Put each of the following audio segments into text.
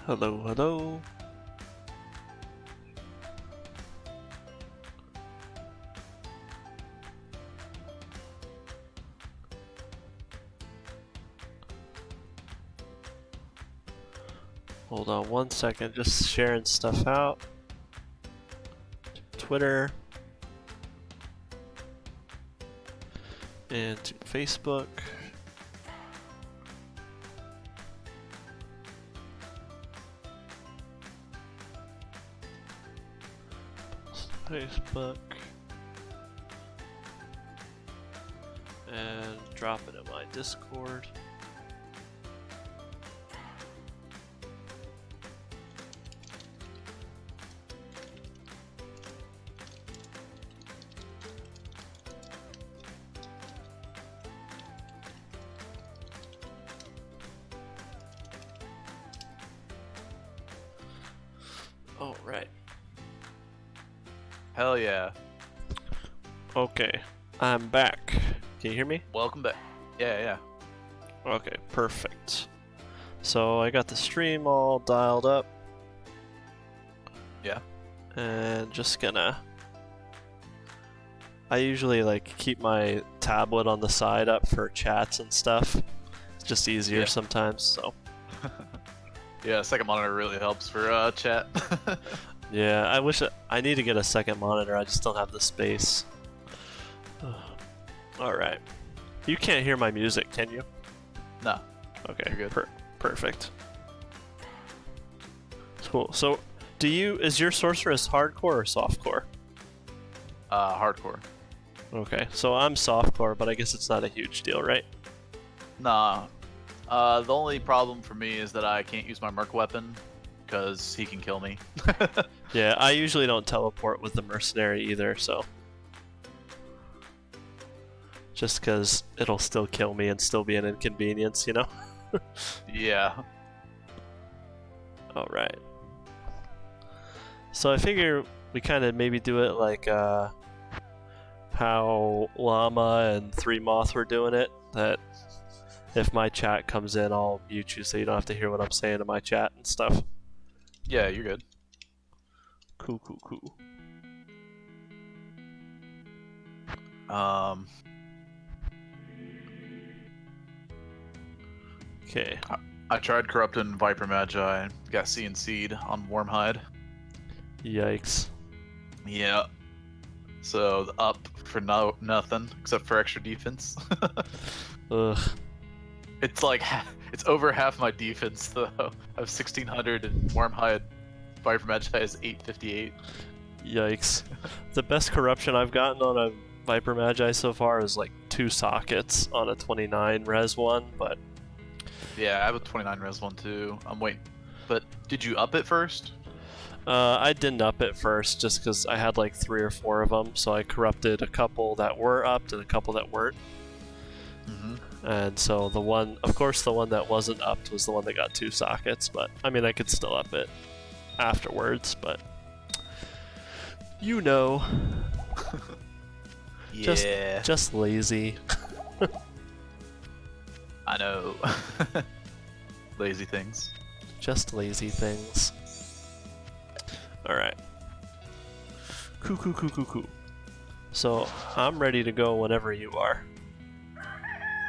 Hello, hello. Hold on one second, just sharing stuff out. Twitter. And to Facebook. Facebook. And drop it in my Discord. All right. Hell yeah. Okay, I'm back. Can you hear me? Welcome back. Yeah. Okay, perfect. So I got the stream all dialed up. Yeah. And just gonna... I usually like keep my tablet on the side up for chats and stuff. It's just easier sometimes, so... Yeah, second monitor really helps for chat. Yeah, I need to get a second monitor, I just don't have the space. Alright. You can't hear my music, can you? No. Okay, You're good. Perfect. Cool. So, is your sorceress hardcore or softcore? Hardcore. Okay, so I'm softcore, but I guess it's not a huge deal, right? Nah. The only problem for me is that I can't use my merc weapon, because he can kill me. Yeah, I usually don't teleport with the mercenary either, so... Just because it'll still kill me and still be an inconvenience, you know? Yeah. Alright. So I figure we kind of maybe do it like how Llama and 3Moth were doing it, that if my chat comes in, I'll mute you so you don't have to hear what I'm saying in my chat and stuff. Yeah, you're good. Cool. Okay. I tried corrupting Viper Magi and got CNC'd on Wormhide. Yikes. Yeah. So up for nothing except for extra defense. Ugh. It's like it's over half my defense though. I have 1600 and Wormhide Viper Magi is 858. Yikes. The best corruption I've gotten on a Viper Magi so far is like 2 sockets on a 29 res one, but... Yeah, I have a 29 res one too. I'm waiting. But did you up it first? I didn't up it first just because I had like 3 or 4 of them, so I corrupted a couple that were upped and a couple that weren't. And so the one that wasn't upped was the one that got 2 sockets, but I mean I could still up it afterwards, but you know. Yeah. Just lazy. I know. Lazy things. Just lazy things. Alright. Cool. So, I'm ready to go whenever you are.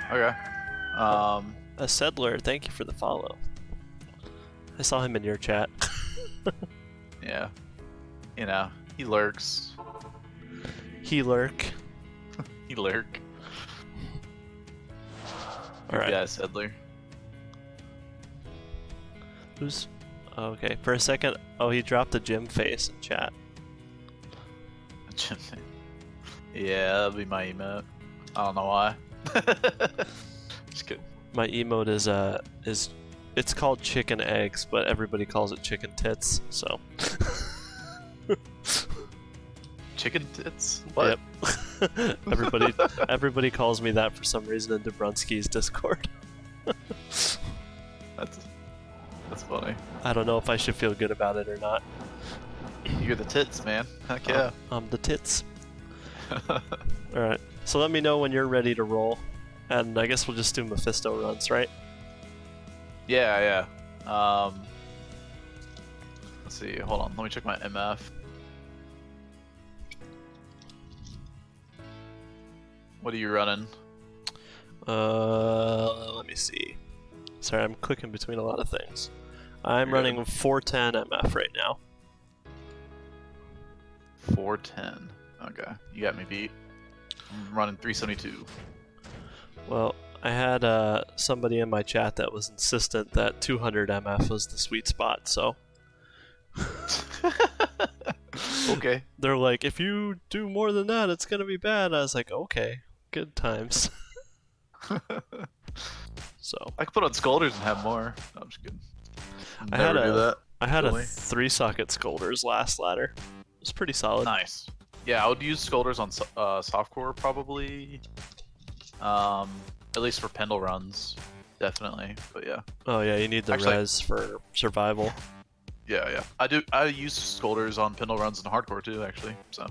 Okay. A settler, thank you for the follow. I saw him in your chat. Yeah. You know, he lurks. He lurk. He lurk. Alright. Yeah, Sedler. Who's... Oh, okay, for a second... Oh, he dropped a gym face in chat. Yeah, that'll be my emote. I don't know why. Just kidding. My emote is... It's called chicken eggs, but everybody calls it chicken tits, so... Chicken tits? What? Yep. everybody calls me that for some reason in Debrunski's Discord. That's funny. I don't know if I should feel good about it or not. You're the tits, man. Heck yeah. I'm the tits. Alright, so let me know when you're ready to roll. And I guess we'll just do Mephisto runs, right? Yeah. Let's see. Hold on. Let me check my MF. What are you running? Let me see. Sorry, I'm clicking between a lot of things. I'm running 410 MF right now. 410. Okay, you got me beat. I'm running 372. Well, I had somebody in my chat that was insistent that 200 MF was the sweet spot, so... Okay. They're like, if you do more than that, it's gonna be bad. I was like, okay, good times. So I could put on Scolders and have more. No, I'm just kidding. I had do that. a 3-socket Scolders last ladder. It was pretty solid. Nice. Yeah, I would use Scolders on softcore probably. At least for Pendle runs, definitely. But yeah. Oh yeah, you need the res for survival. Yeah. I use Scolders on Pendle runs and hardcore too, actually. So.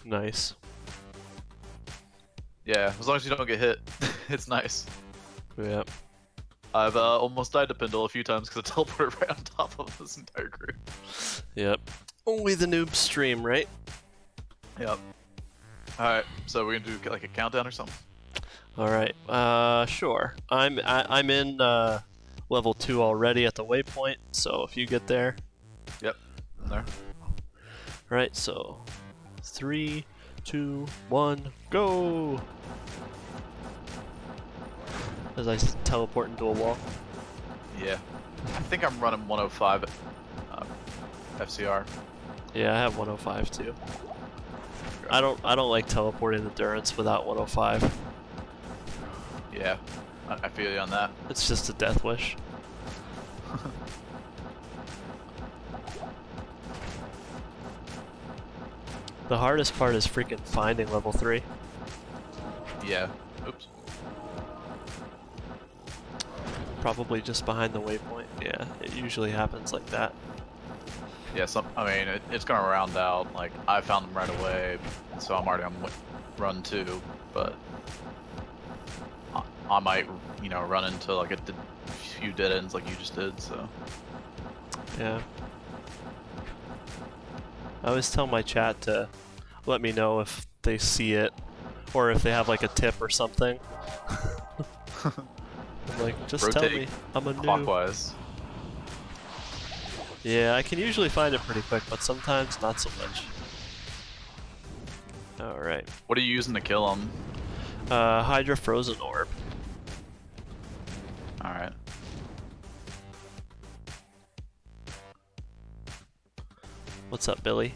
Nice. Yeah, as long as you don't get hit, it's nice. Yeah. I've almost died to Pendle a few times because I teleported right on top of this entire group. Yep. Only the noobs stream, right? Yep. Alright, so we're gonna do like a countdown or something? Alright, sure. I'm in level 2 already at the waypoint, so if you get there. Yep, I'm there. Right, so 3, 2, 1, go! As I teleport into a wall. Yeah. I think I'm running 105 FCR. Yeah, I have 105 too. I don't like teleporting endurance without 105. Yeah, I feel you on that. It's just a death wish. The hardest part is freaking finding level 3. Yeah. Oops. Probably just behind the waypoint. Yeah, it usually happens like that. Yeah, I mean, it's gonna round out. Like, I found them right away, so I'm already on run 2, but I might, you know, run into like a few dead ends like you just did, so. Yeah. I always tell my chat to let me know if they see it, or if they have like a tip or something. I'm like, just tell me, I'm a noob. Clockwise. Yeah, I can usually find it pretty quick, but sometimes not so much. Alright. What are you using to kill them? Hydra Frozen Orb. Alright. What's up, Billy?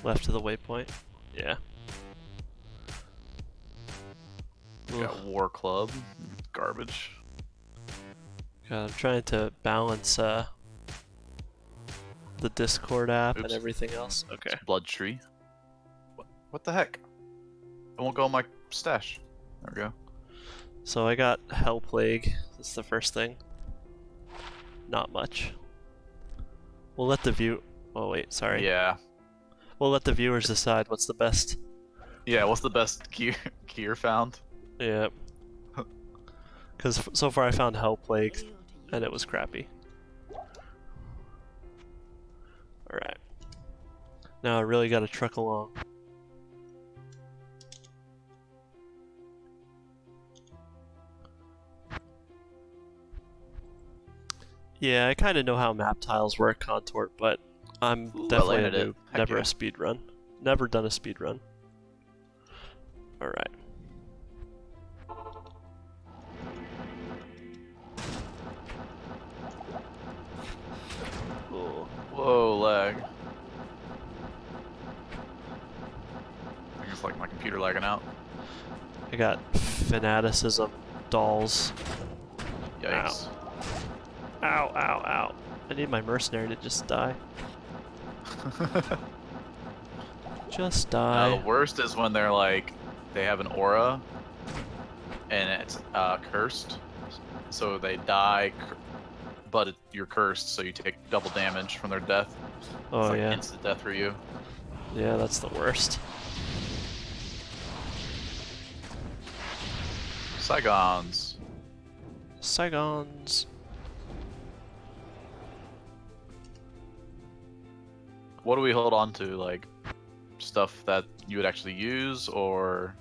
Left to the waypoint? Yeah. Got War Club. Garbage. God, I'm trying to balance the Discord app and everything else. Okay. Blood Tree. What the heck? It won't go on my stash. There we go. So I got Hell Plague. That's the first thing. Not much. We'll let the Oh wait, sorry. Yeah. We'll let the viewers decide what's the best. Yeah, what's the best gear found? Yeah. Because so far I found Hell Plague, and it was crappy. Alright. Now I really gotta truck along. Yeah, I kind of know how map tiles work, Contort, but I'm definitely a noob. Never a speed run. Never done a speed run. Alright. Whoa, lag. I think it's like my computer lagging out. I got fanaticism dolls. Yikes. Ow, ow, ow. I need my mercenary to just die. Just die. The worst is when they're like, they have an aura, and it's cursed. So they die, but you're cursed, so you take double damage from their death. Oh, it's like yeah. instant death for you. Yeah, that's the worst. Saigons. Saigons. What do we hold on to? Like stuff that you would actually use, or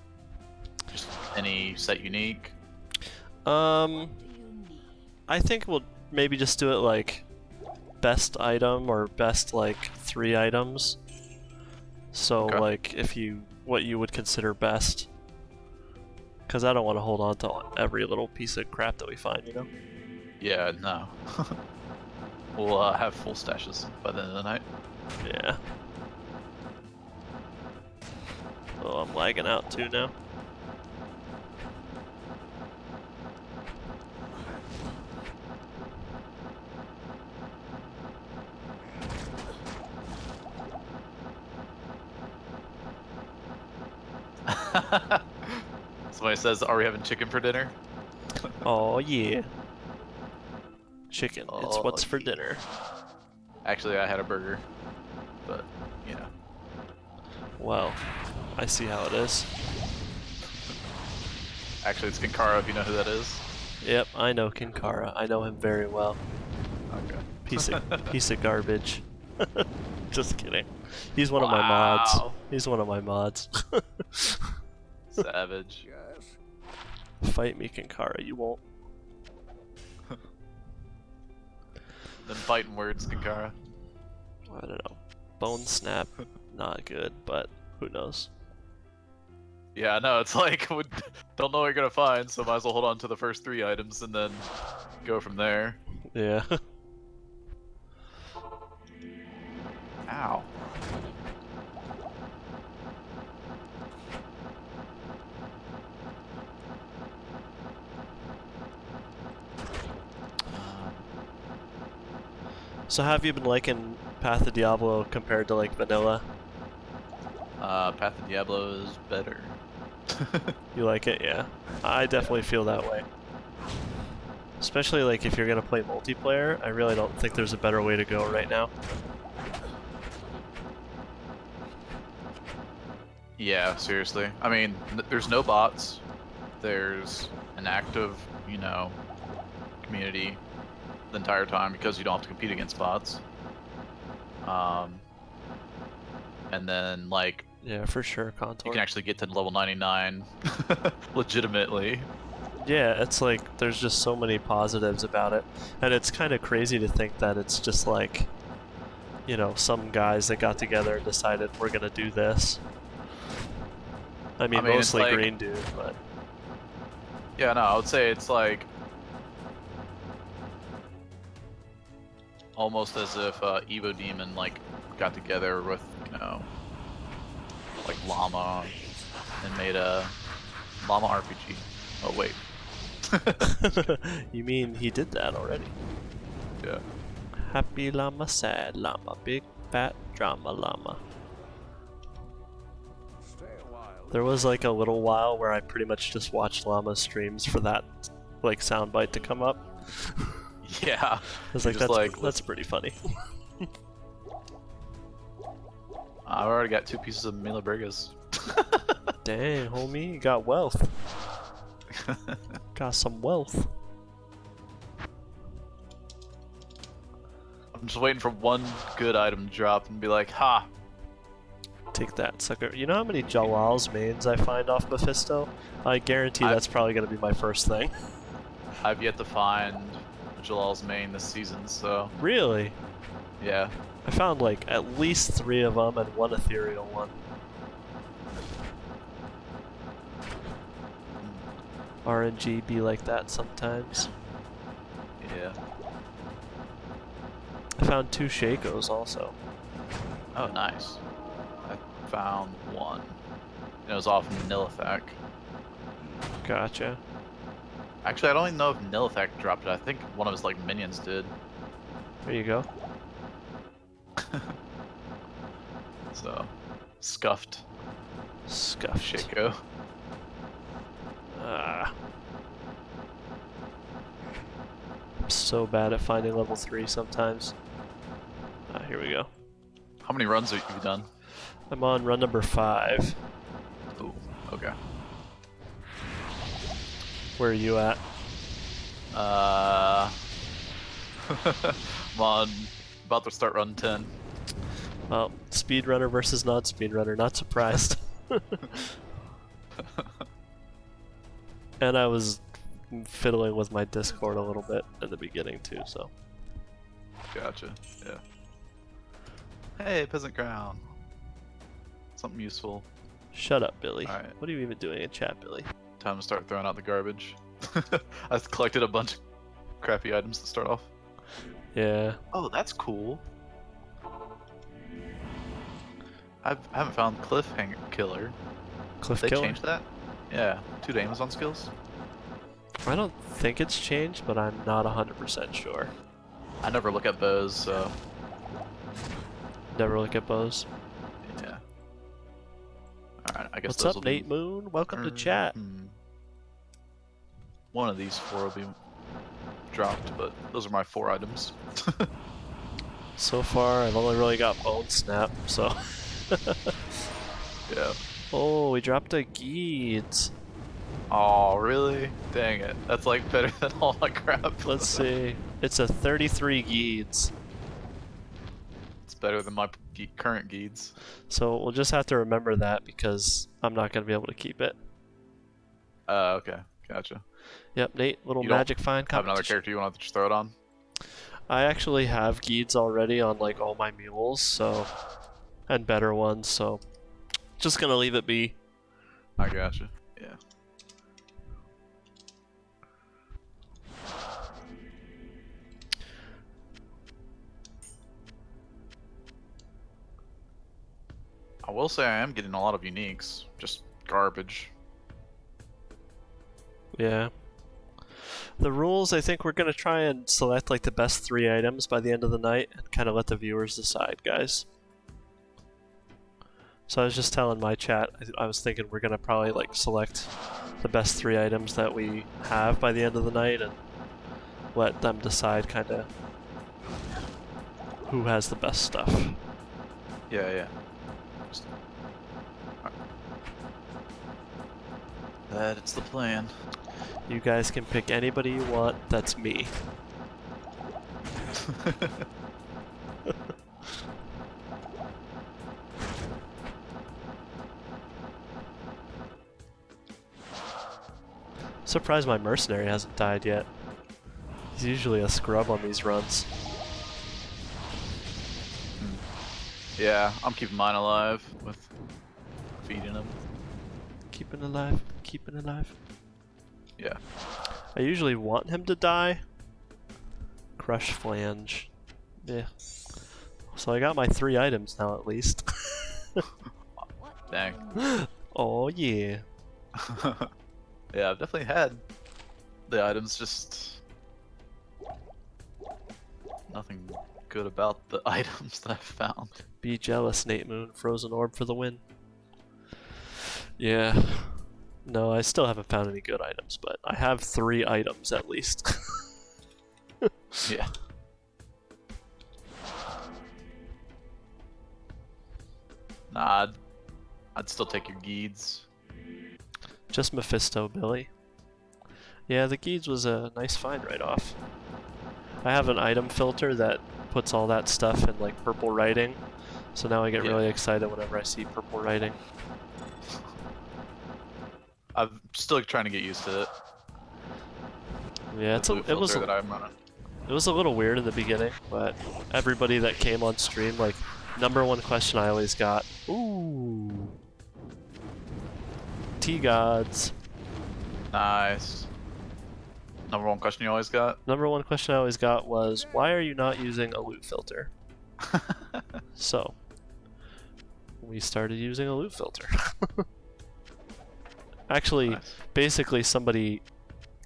just any set unique? I think we'll maybe just do it like best item or best like 3 items. So Okay. like what you would consider best. Because I don't want to hold on to every little piece of crap that we find, you know? Yeah, no. We'll have full stashes by the end of the night. Yeah. Oh, I'm lagging out too now. Somebody says, "Are we having chicken for dinner?" Oh yeah. Chicken. It's Oh, what's for yeah. dinner. Actually, I had a burger, but you know. Well, I see how it is. Actually, it's Kinkara, if you know who that is. Yep, I know Kinkara. I know him very well. Okay. Piece of garbage. Just kidding. He's one of my mods. Wow. He's one of my mods. Savage. Fight me, Kinkara. You won't. Then fighting words, Kinkara. I don't know. Bone snap. Not good, but who knows? Yeah, no, it's like, don't know what you're gonna find, so might as well hold on to the first 3 items and then go from there. Yeah. Ow. So how have you been liking Path of Diablo compared to like vanilla? Path of Diablo is better. You like it? Yeah. I definitely feel that way. Especially like if you're gonna play multiplayer, I really don't think there's a better way to go right now. Yeah, seriously. I mean, there's no bots. There's an active, you know, community the entire time because you don't have to compete against bots. And then, like, Yeah, for sure, you Contour. can actually get to level 99 legitimately. Yeah, it's like there's just so many positives about it. And it's kind of crazy to think that it's just like, you know, some guys that got together and decided we're gonna do this. I mean it's mostly like, Green Dude, but yeah, no, I would say it's like almost as if Evo Demon like got together with, you know, like Llama and made a Llama RPG. Oh wait. you mean he did that already? Yeah. Happy llama, sad llama, big fat drama llama. There was like a little while where I pretty much just watched llama streams for that like soundbite to come up. Yeah. I was like, that's pretty funny. I've already got 2 pieces of Mila Burgers. Dang, homie, you got wealth. Got some wealth. I'm just waiting for one good item to drop and be like, ha! Take that, sucker. You know how many Jalal's mains I find off Mephisto? I guarantee that's probably going to be my first thing. I've yet to find Jalal's main this season, so... Really? Yeah. I found like at least 3 of them and 1 ethereal one. RNG be like that sometimes. Yeah. I found 2 Shakos also. Oh, nice. I found 1. And it was off Nilithak. Gotcha. Actually, I don't even know if Nilithak dropped it. I think one of his like minions did. There you go. So, scuffed. Scuffed. Shako. Ah. I'm so bad at finding level 3 sometimes. Ah, here we go. How many runs have you done? I'm on run number 5. Ooh, okay. Where are you at? I'm on about to start run 10. Well, speedrunner versus non-speedrunner, not surprised. And I was fiddling with my Discord a little bit in the beginning too, so. Gotcha, yeah. Hey, peasant crown. Something useful. Shut up, Billy. Alright. What are you even doing in chat, Billy? Time to start throwing out the garbage. I've collected a bunch of crappy items to start off. Yeah. Oh, that's cool. I haven't found Cliffhanger Killer. Cliff They Killer? changed that? Yeah, 2 to Amazon skills. I don't think it's changed, but I'm not 100% sure. I never look at bows, so Never look at bows. yeah. Alright, I guess What's those up, will be... Nate Moon? Welcome to chat. One of these 4 will be dropped, but those are my 4 items. So far, I've only really got Bone Snap, so. Yeah. Oh, we dropped a Geeds. Oh, really? Dang it. That's like better than all my crap. Let's see. It's a 33 Geeds. It's better than my current Geeds. So we'll just have to remember that because I'm not going to be able to keep it. Okay. Gotcha. Yep, Nate, little You don't magic find have another competition. character you want to just throw it on? I actually have Geeds already on like all my mules, so, and better ones, so just gonna leave it be. I gotcha. Yeah. I will say I am getting a lot of uniques. Just garbage. Yeah. The rules, I think we're gonna try and select like the best 3 items by the end of the night and kind of let the viewers decide, guys. So I was just telling my chat, I was thinking we're gonna probably like select the best 3 items that we have by the end of the night and let them decide kind of who has the best stuff. Yeah, yeah. That's the plan. You guys can pick anybody you want, that's me. Surprised my mercenary hasn't died yet. He's usually a scrub on these runs. Yeah, I'm keeping mine alive with feeding them. Keeping alive, keeping alive. Yeah. I usually want him to die. Crush flange. Yeah. So I got my 3 items now at least. Dang. Oh yeah. Yeah, I've definitely had the items, just nothing good about the items that I've found. Be jealous, Nate Moon. Frozen orb for the win. Yeah. No, I still haven't found any good items, but I have 3 items at least. Yeah. Nah, I'd still take your Geeds. Just Mephisto, Billy. Yeah, the Geeds was a nice find right off. I have an item filter that puts all that stuff in like purple writing, so now I get really excited whenever I see purple writing. I'm still trying to get used to it. Yeah, it was that I'm running. It was a little weird in the beginning, but everybody that came on stream, like, #1 question I always got, ooh, T-Gods. Nice. #1 question you always got? #1 question I always got was, why are you not using a loot filter? So, we started using a loot filter. Actually, Nice. basically somebody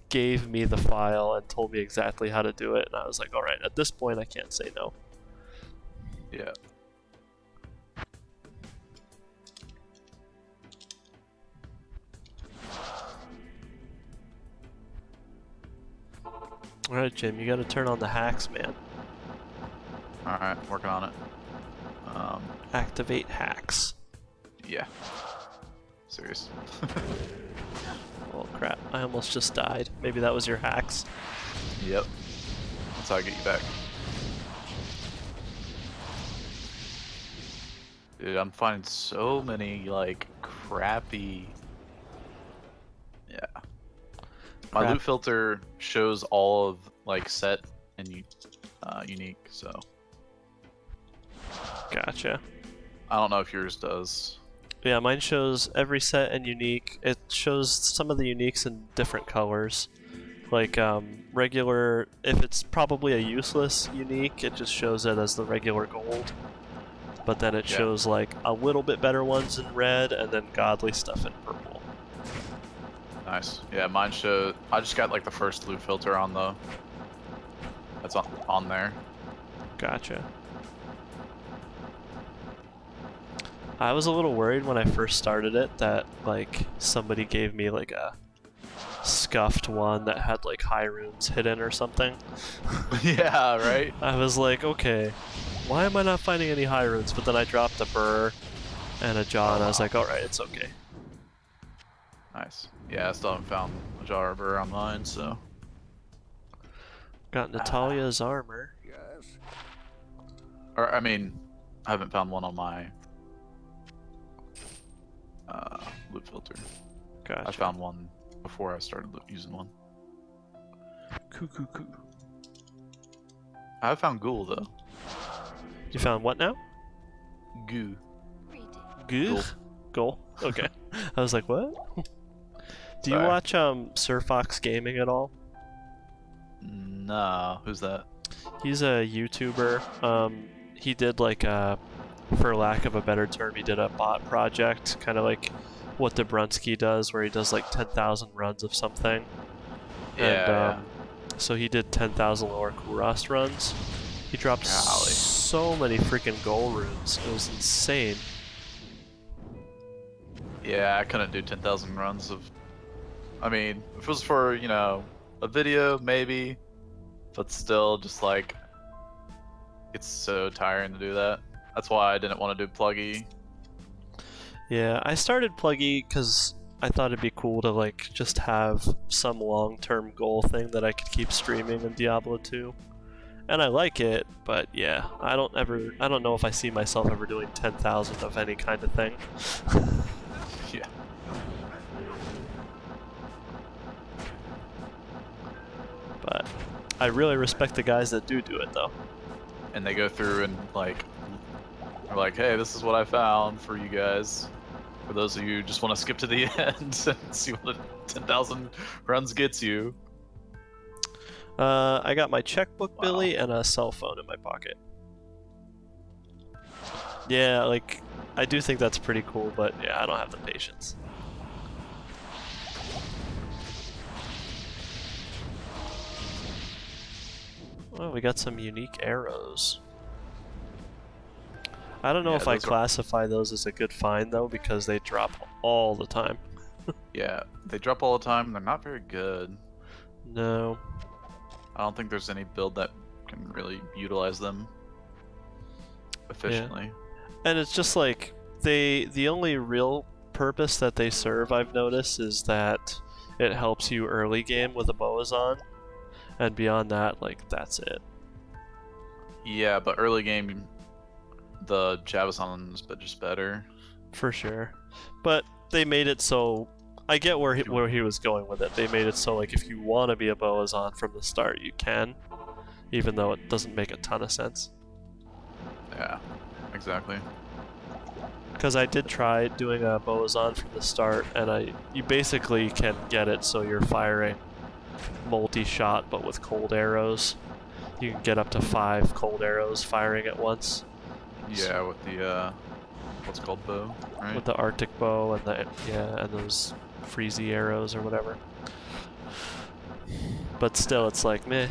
gave me the file and told me exactly how to do it, and I was like, alright, at this point I can't say no. Yeah. Alright, Jim, you gotta turn on the hacks, man. Alright, working on it. Activate hacks. Yeah. Serious. Oh crap, I almost just died. Maybe that was your hacks. Yep. That's how I get you back. Dude, I'm finding so many like crappy. Yeah. My Crap. loot filter shows all of like set and unique, so Gotcha. I don't know if yours does. Yeah, mine shows every set and unique. It shows some of the uniques in different colors. Like regular, if it's probably a useless unique, it just shows it as the regular gold. But then it shows like a little bit better ones in red, and then godly stuff in purple. Nice. Yeah, mine shows. I just got like the first loot filter on the. That's on there. Gotcha. I was a little worried when I first started it that like somebody gave me like a scuffed one that had like high runes hidden or something. Yeah, right? I was like, okay, why am I not finding any high runes? But then I dropped a Burr and a Jaw, and I was like, alright, it's okay. Nice. Yeah, I still haven't found a jar of Burr on mine, so. Got Natalia's armor. Yes. Or, I mean, I haven't found one on my loot filter. Gotcha. I found one before I started using one. Coo. I found ghoul though. You found what now? Goo. Goo? Goal. Okay. I was like, what? Do you Sorry. watch Sir Fox Gaming at all? Nah, who's that? He's a YouTuber. He did like for lack of a better term, he did a bot project, kind of like what Dobrunsky does, where he does like 10,000 runs of something. Yeah. And so he did 10,000 lower Kurast runs. He dropped so many freaking goal runes. It was insane. Yeah, I couldn't do 10,000 runs of. I mean, if it was for, you know, a video, maybe. But still, just like. It's so tiring to do that. That's why I didn't want to do Pluggy. Yeah, I started Pluggy because I thought it'd be cool to like just have some long-term goal thing that I could keep streaming in Diablo 2. And I like it, but yeah, I don't know if I see myself ever doing 10,000 of any kind of thing. Yeah. But I really respect the guys that do it though. And they go through and like, are like, hey, this is what I found for you guys. For those of you who just want to skip to the end and see what 10,000 runs gets you. I got my checkbook, Billy, and a cell phone in my pocket. Yeah, like, I do think that's pretty cool, but yeah, I don't have the patience. Well, we got some unique arrows. I don't know if I classify those as a good find, though, because they drop all the time. Yeah, they drop all the time. They're not very good. No. I don't think there's any build that can really utilize them efficiently. Yeah. And it's just like, the only real purpose that they serve, I've noticed, is that it helps you early game with a Boazon. And beyond that, like, that's it. Yeah, but early game, the Javason's but just better. For sure. But they made it so... I get where he was going with it. They made it so, like, if you want to be a Boazon from the start, you can. Even though it doesn't make a ton of sense. Yeah, exactly. Because I did try doing a Boazon from the start, and you basically can get it so you're firing multi-shot, but with cold arrows. You can get up to 5 cold arrows firing at once. Yeah, with the what's it called, bow, right? With the Arctic bow and and those freezy arrows or whatever. But still, it's like meh.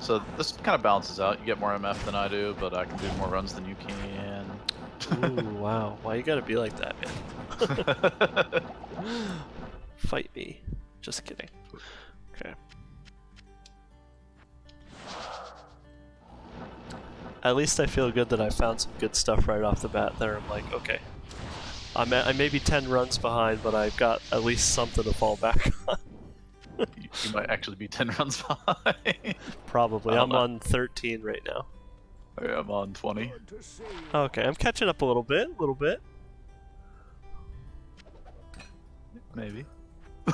So this kind of balances out. You get more MF than I do, but I can do more runs than you can. Ooh, wow. Why you gotta be like that, man? Fight me. Just kidding. Okay. At least I feel good that I found some good stuff right off the bat there. I'm like, okay. I may be 10 runs behind, but I've got at least something to fall back on. You might actually be 10 rounds behind. Probably. I don't I'm know. on 13 right now. Oh, yeah, I'm on 20. Okay, I'm catching up a little bit. Maybe.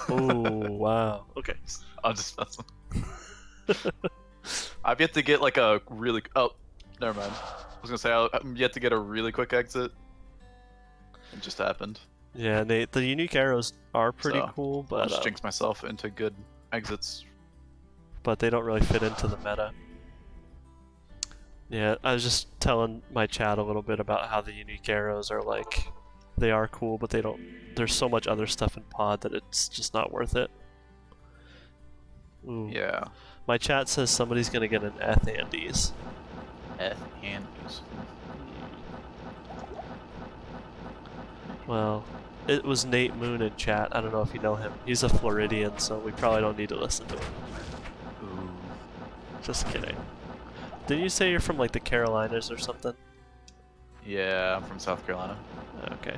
Oh, wow. Okay. I'll just mess with. I've yet to get like a really. Oh, never mind. I was gonna say I'm yet to get a really quick exit. It just happened. Yeah, Nate, the unique arrows are pretty So, cool, I'll but just jinx myself into good exits. they don't really fit into the meta. Yeah, I was just telling my chat a little bit about how the unique arrows are like, they are cool, but they don't. There's so much other stuff in pod that it's just not worth it. Ooh. Yeah. My chat says somebody's gonna get an Eth Andes. F and U's. Well, it was Nate Moon in chat. I don't know if you know him. He's a Floridian, so we probably don't need to listen to him. Ooh. Just kidding. Didn't you say you're from like the Carolinas or something? Yeah, I'm from South Carolina. Okay.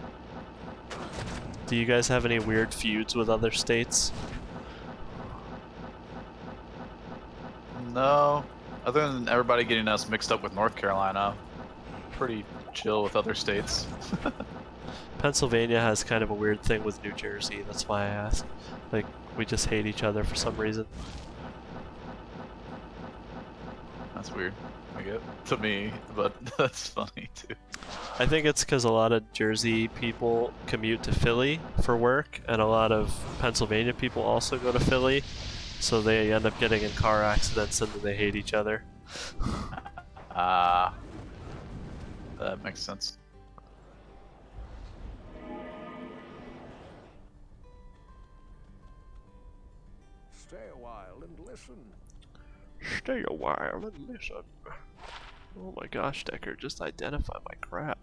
Do you guys have any weird feuds with other states? No. Other than everybody getting us mixed up with North Carolina, pretty chill with other states. Pennsylvania has kind of a weird thing with New Jersey, that's why I asked. Like, we just hate each other for some reason. That's weird, I get, to me, but that's funny too. I think it's because a lot of Jersey people commute to Philly for work, and a lot of Pennsylvania people also go to Philly, so they end up getting in car accidents and then they hate each other. That makes sense. Stay a while and listen. Stay a while and listen. Oh my gosh, Decker, just identify my crap.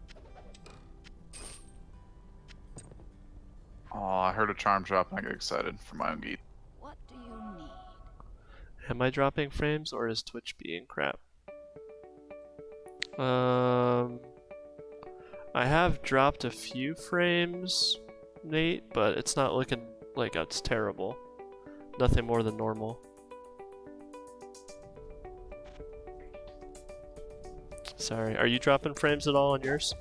Oh, I heard a charm drop and I get excited for my own geek. What do you need? Am I dropping frames or is Twitch being crap? I have dropped a few frames, Nate, but it's not looking like it's terrible. Nothing more than normal. Sorry, are you dropping frames at all on yours?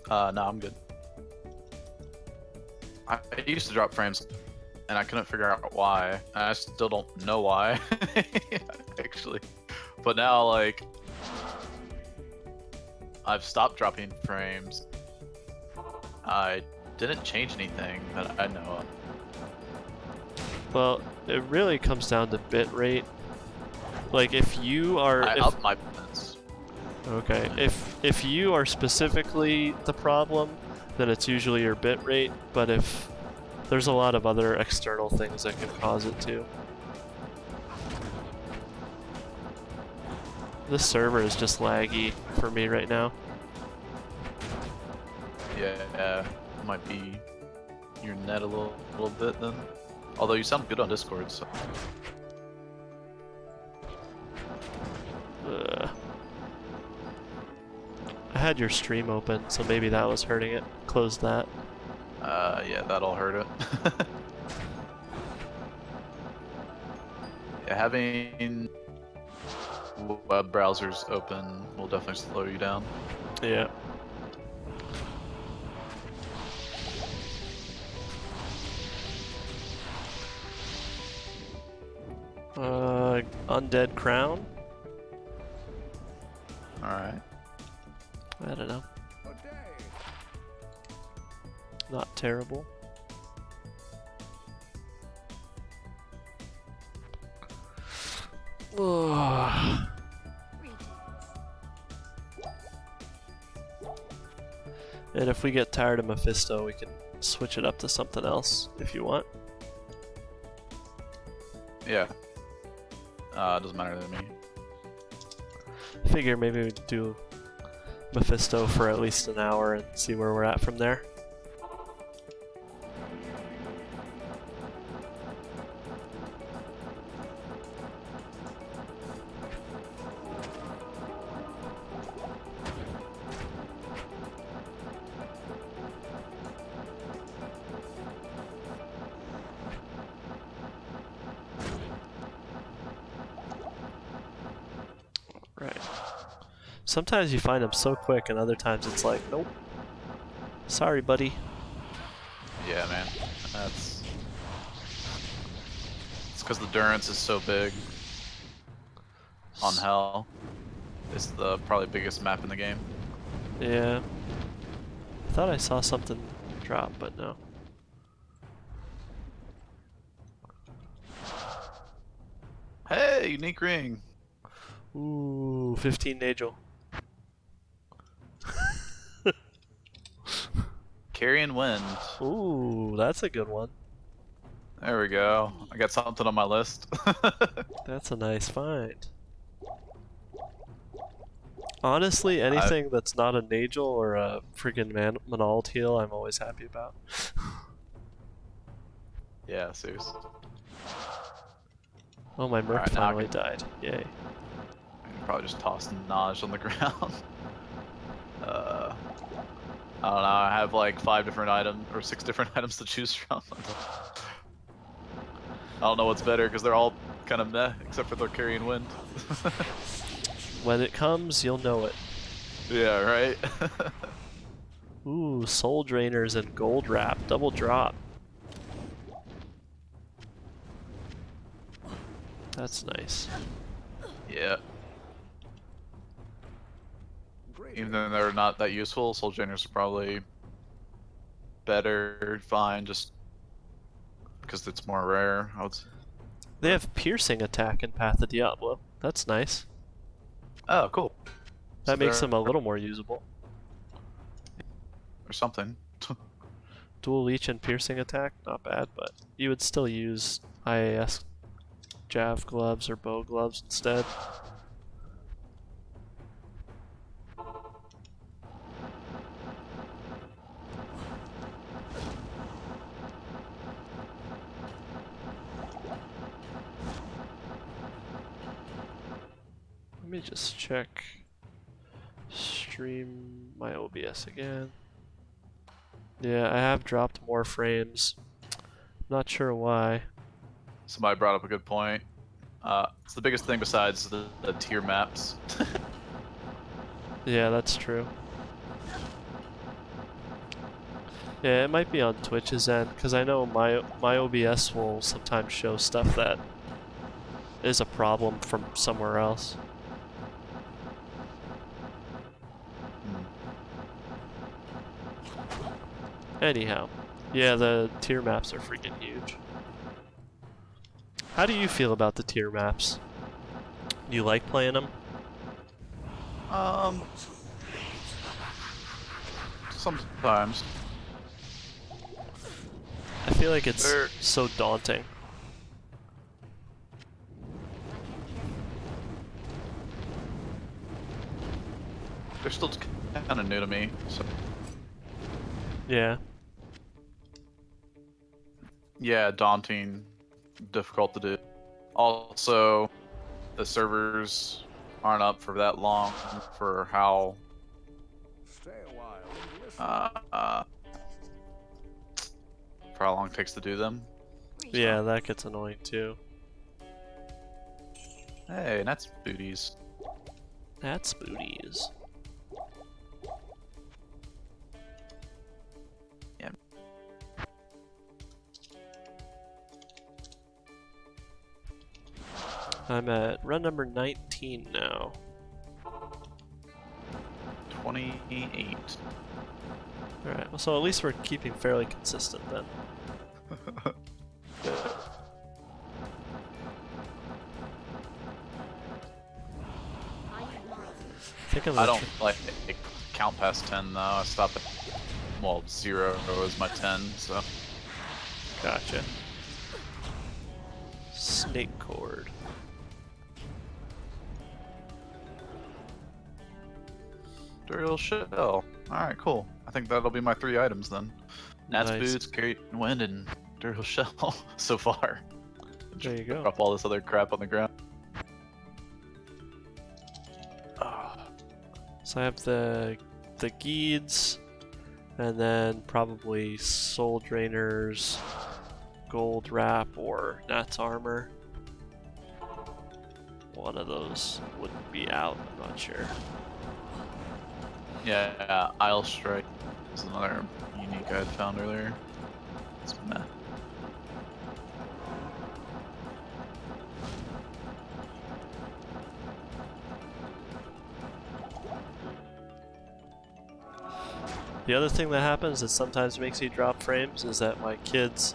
No, I'm good. I used to drop frames, and I couldn't figure out why. And I still don't know why, actually. But now, like, I've stopped dropping frames. I didn't change anything that I know of. Well, it really comes down to bit rate. Like, if you are... I upped my buttons. Okay, if you are specifically the problem, then it's usually your bit rate, but if there's a lot of other external things that can cause it too. This server is just laggy for me right now. Yeah, might be your net a little bit then. Although you sound good on Discord, so. I had your stream open, so maybe that was hurting it. Close that. Yeah, that'll hurt it. Yeah, having web browsers open will definitely slow you down. Yeah. Undead Crown? Alright. I don't know. A day. Not terrible. Ugh. And if we get tired of Mephisto, we can switch it up to something else if you want. Yeah. It doesn't matter to me. Figure maybe we'd do Mephisto for at least an hour and see where we're at from there. Right. Sometimes you find them so quick, and other times it's like, nope. Sorry, buddy. Yeah, man. It's because the Durance is so big. On Hell. It's the probably biggest map in the game. Yeah. I thought I saw something drop, but no. Hey, unique ring. Ooh, 15 Nagel. Carrion Wind. Ooh, that's a good one. There we go. I got something on my list. That's a nice find. Honestly, anything that's not a Nagel or a freaking Manalt heal, I'm always happy about. Yeah, seriously. Oh, my Merc Alright, now I finally can- died. Yay. I can probably just toss Naj on the ground. I don't know, I have like 5 different items, or 6 different items to choose from. I don't know what's better, because they're all kind of meh, except for their Carrion Wind. When it comes, you'll know it. Yeah, right? Ooh, Soul Drainers and Gold Wrap. Double drop. That's nice. Yeah. Great. Even though they're not that useful, Soul Drainers are probably better, fine, just because it's more rare. I would say. They have Piercing attack in Path of Diablo. That's nice. Oh, cool. That makes they're- them a little more usable. Or something. Dual Leech and Piercing attack, not bad, but you would still use IAS Jav gloves or bow gloves instead. Let me just check. Stream my OBS again. Yeah, I have dropped more frames. Not sure why. Somebody brought up a good point. It's the biggest thing besides the tier maps. Yeah, that's true. Yeah, it might be on Twitch's end, because I know my OBS will sometimes show stuff that is a problem from somewhere else. Anyhow, yeah, the tier maps are freaking huge. How do you feel about the tier maps? Do you like playing them? Sometimes. I feel like it's They're- so daunting. They're still kind of new to me, so Yeah. yeah, daunting, difficult to do. Also, the servers aren't up for that long for how Stay a while and listen. for how long it takes to do them. Yeah, that gets annoying too. Hey, and that's booties. That's booties. Yeah. I'm at run number 19 now. 28. Alright, well, so at least we're keeping fairly consistent then. I think I'm I gonna don't like count past 10 though. I stopped at, well, 0 was my 10, so. Gotcha. Snake cord. Drill shell. Alright, cool. I think that'll be my 3 items then. Nat's Nice. boots, carry wind, and drill shell so far. There you go. Drop all this other crap on the ground. So I have the Geeds, and then probably Soul Drainers, Gold Wrap, or Nat's Armor. one of those would be out. I'm not sure. Yeah, Isle Strike is another unique I had found earlier. It's meh. The other thing that happens that sometimes makes me drop frames is that my kids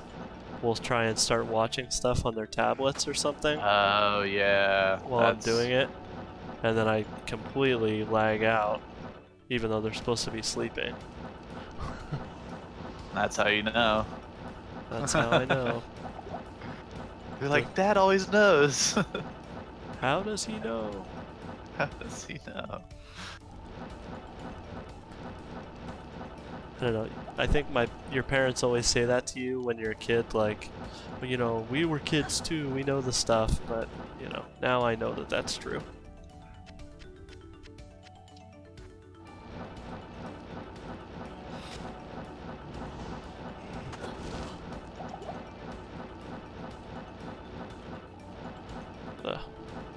will try and start watching stuff on their tablets or something Oh yeah. while I'm doing it, and then I completely lag out, even though they're supposed to be sleeping. That's how you know. That's how I know. You're like, Dad always knows. How does he know? How does he know? I don't know. I think your parents always say that to you when you're a kid, like, well, you know, we were kids too, we know the stuff, but, you know, now I know that that's true.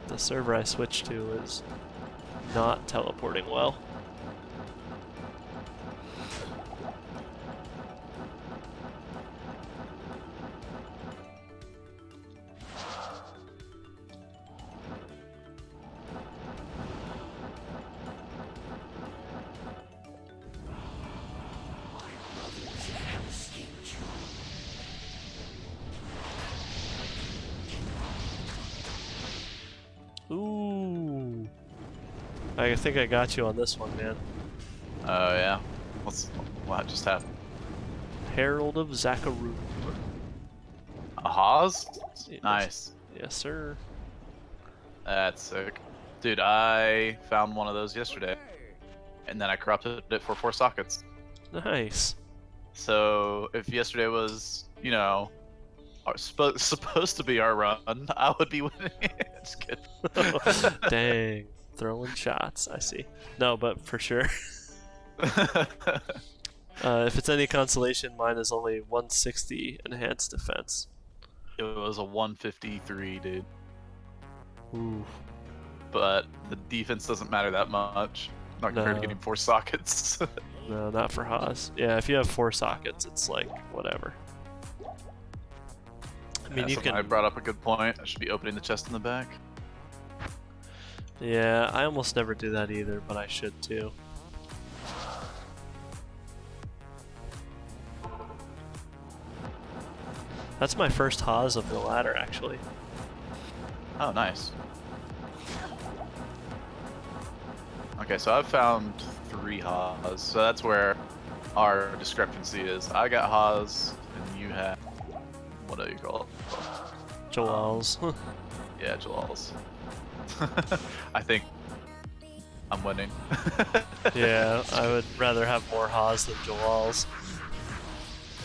The server I switched to is not teleporting well. Ooh. I think I got you on this one, man. Oh yeah. What just happened? Herald of Zakaru. A Haas? Yes. Nice. Yes, sir. That's sick. Dude, I found one of those yesterday, and then I corrupted it for 4 sockets. Nice. So if yesterday was, you know, supposed to be our run, I would be winning. Just kidding. Dang. Throwing shots, I see. No, but for sure. If it's any consolation, mine is only 160 enhanced defense. It was a 153, dude. Ooh. But the defense doesn't matter that much. Not compared to No. getting 4 sockets. No, not for Haas. Yeah, if you have 4 sockets, it's like, whatever. I mean, you can... I brought up a good point. I should be opening the chest in the back. Yeah, I almost never do that either, but I should too. That's my first Haas of the ladder, actually. Oh, nice. Okay, so I've found 3 Haas, so that's where our discrepancy is. I got Haas, and you have... what do you call it? Joel's. Yeah, Joel's. I think I'm winning. Yeah, I would rather have more Haas than Joel's.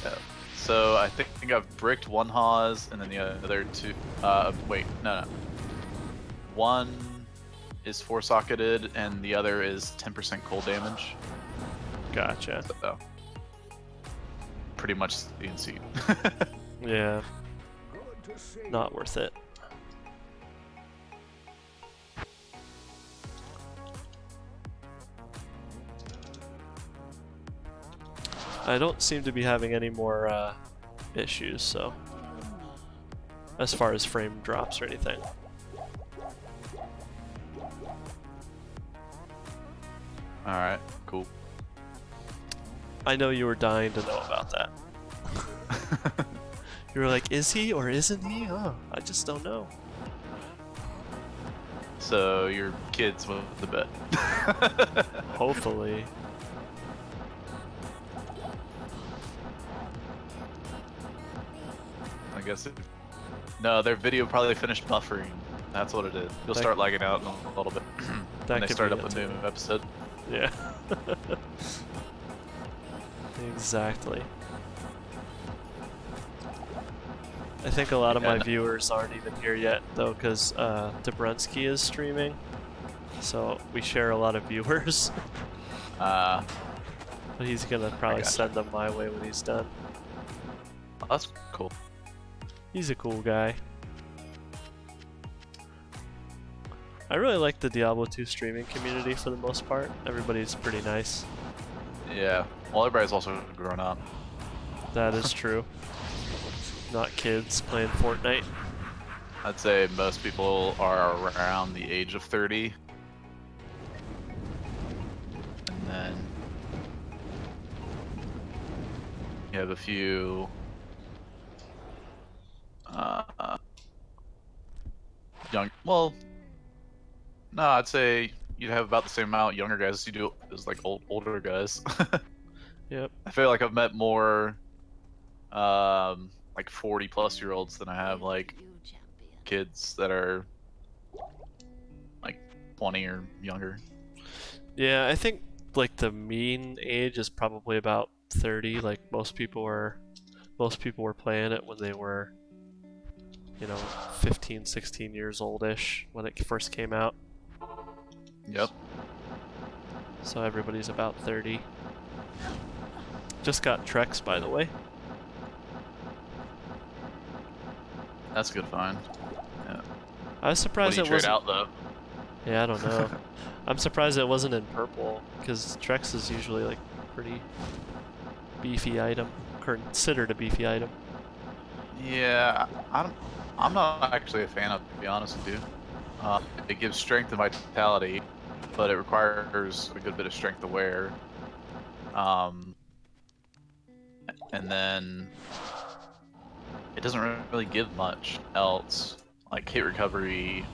Yeah. So I think I've bricked 1 Haas, and then the other 2... wait, no. One is 4-socketed, and the other is 10% cold damage. Gotcha. So, pretty much CNC. Yeah. Not worth it. I don't seem to be having any more issues, so as far as frame drops or anything. Alright, cool. I know you were dying to know about that. You were like, is he or isn't he? Oh, I just don't know. So your kids with the bet. Hopefully. I guess no, their video probably finished buffering. That's what it is. You'll start lagging out in a little bit when they start up a new episode. Yeah. Exactly. I think a lot of my viewers aren't even here yet, though, because Dobrunsky is streaming, so we share a lot of viewers. But he's gonna probably send them my way when he's done. Oh, that's cool. He's a cool guy. I really like the Diablo 2 streaming community for the most part. Everybody's pretty nice. Yeah. Well, everybody's also grown up. That is true. Not kids playing Fortnite. I'd say most people are around the age of 30. And then you have a few young, well, no, I'd say you'd have about the same amount of younger guys as you do as like older guys. Yep. I feel like I've met more like 40-plus-year-olds than I have like kids that are like 20 or younger. Yeah, I think like the mean age is probably about 30. Like most people were playing it when they were, you know, 15, 16 years old-ish when it first came out. Yep. So everybody's about 30. Just got Trex, by the way. That's a good find. Yeah. I was What surprised do you it trade wasn't. out though? Yeah, I don't know. I'm surprised it wasn't in purple, because Trex is usually like pretty beefy item, considered a beefy item. Yeah, I'm not actually a fan of it, to be honest with you. It gives strength and vitality, but it requires a good bit of strength to wear. And then it doesn't really give much else. Like hit recovery,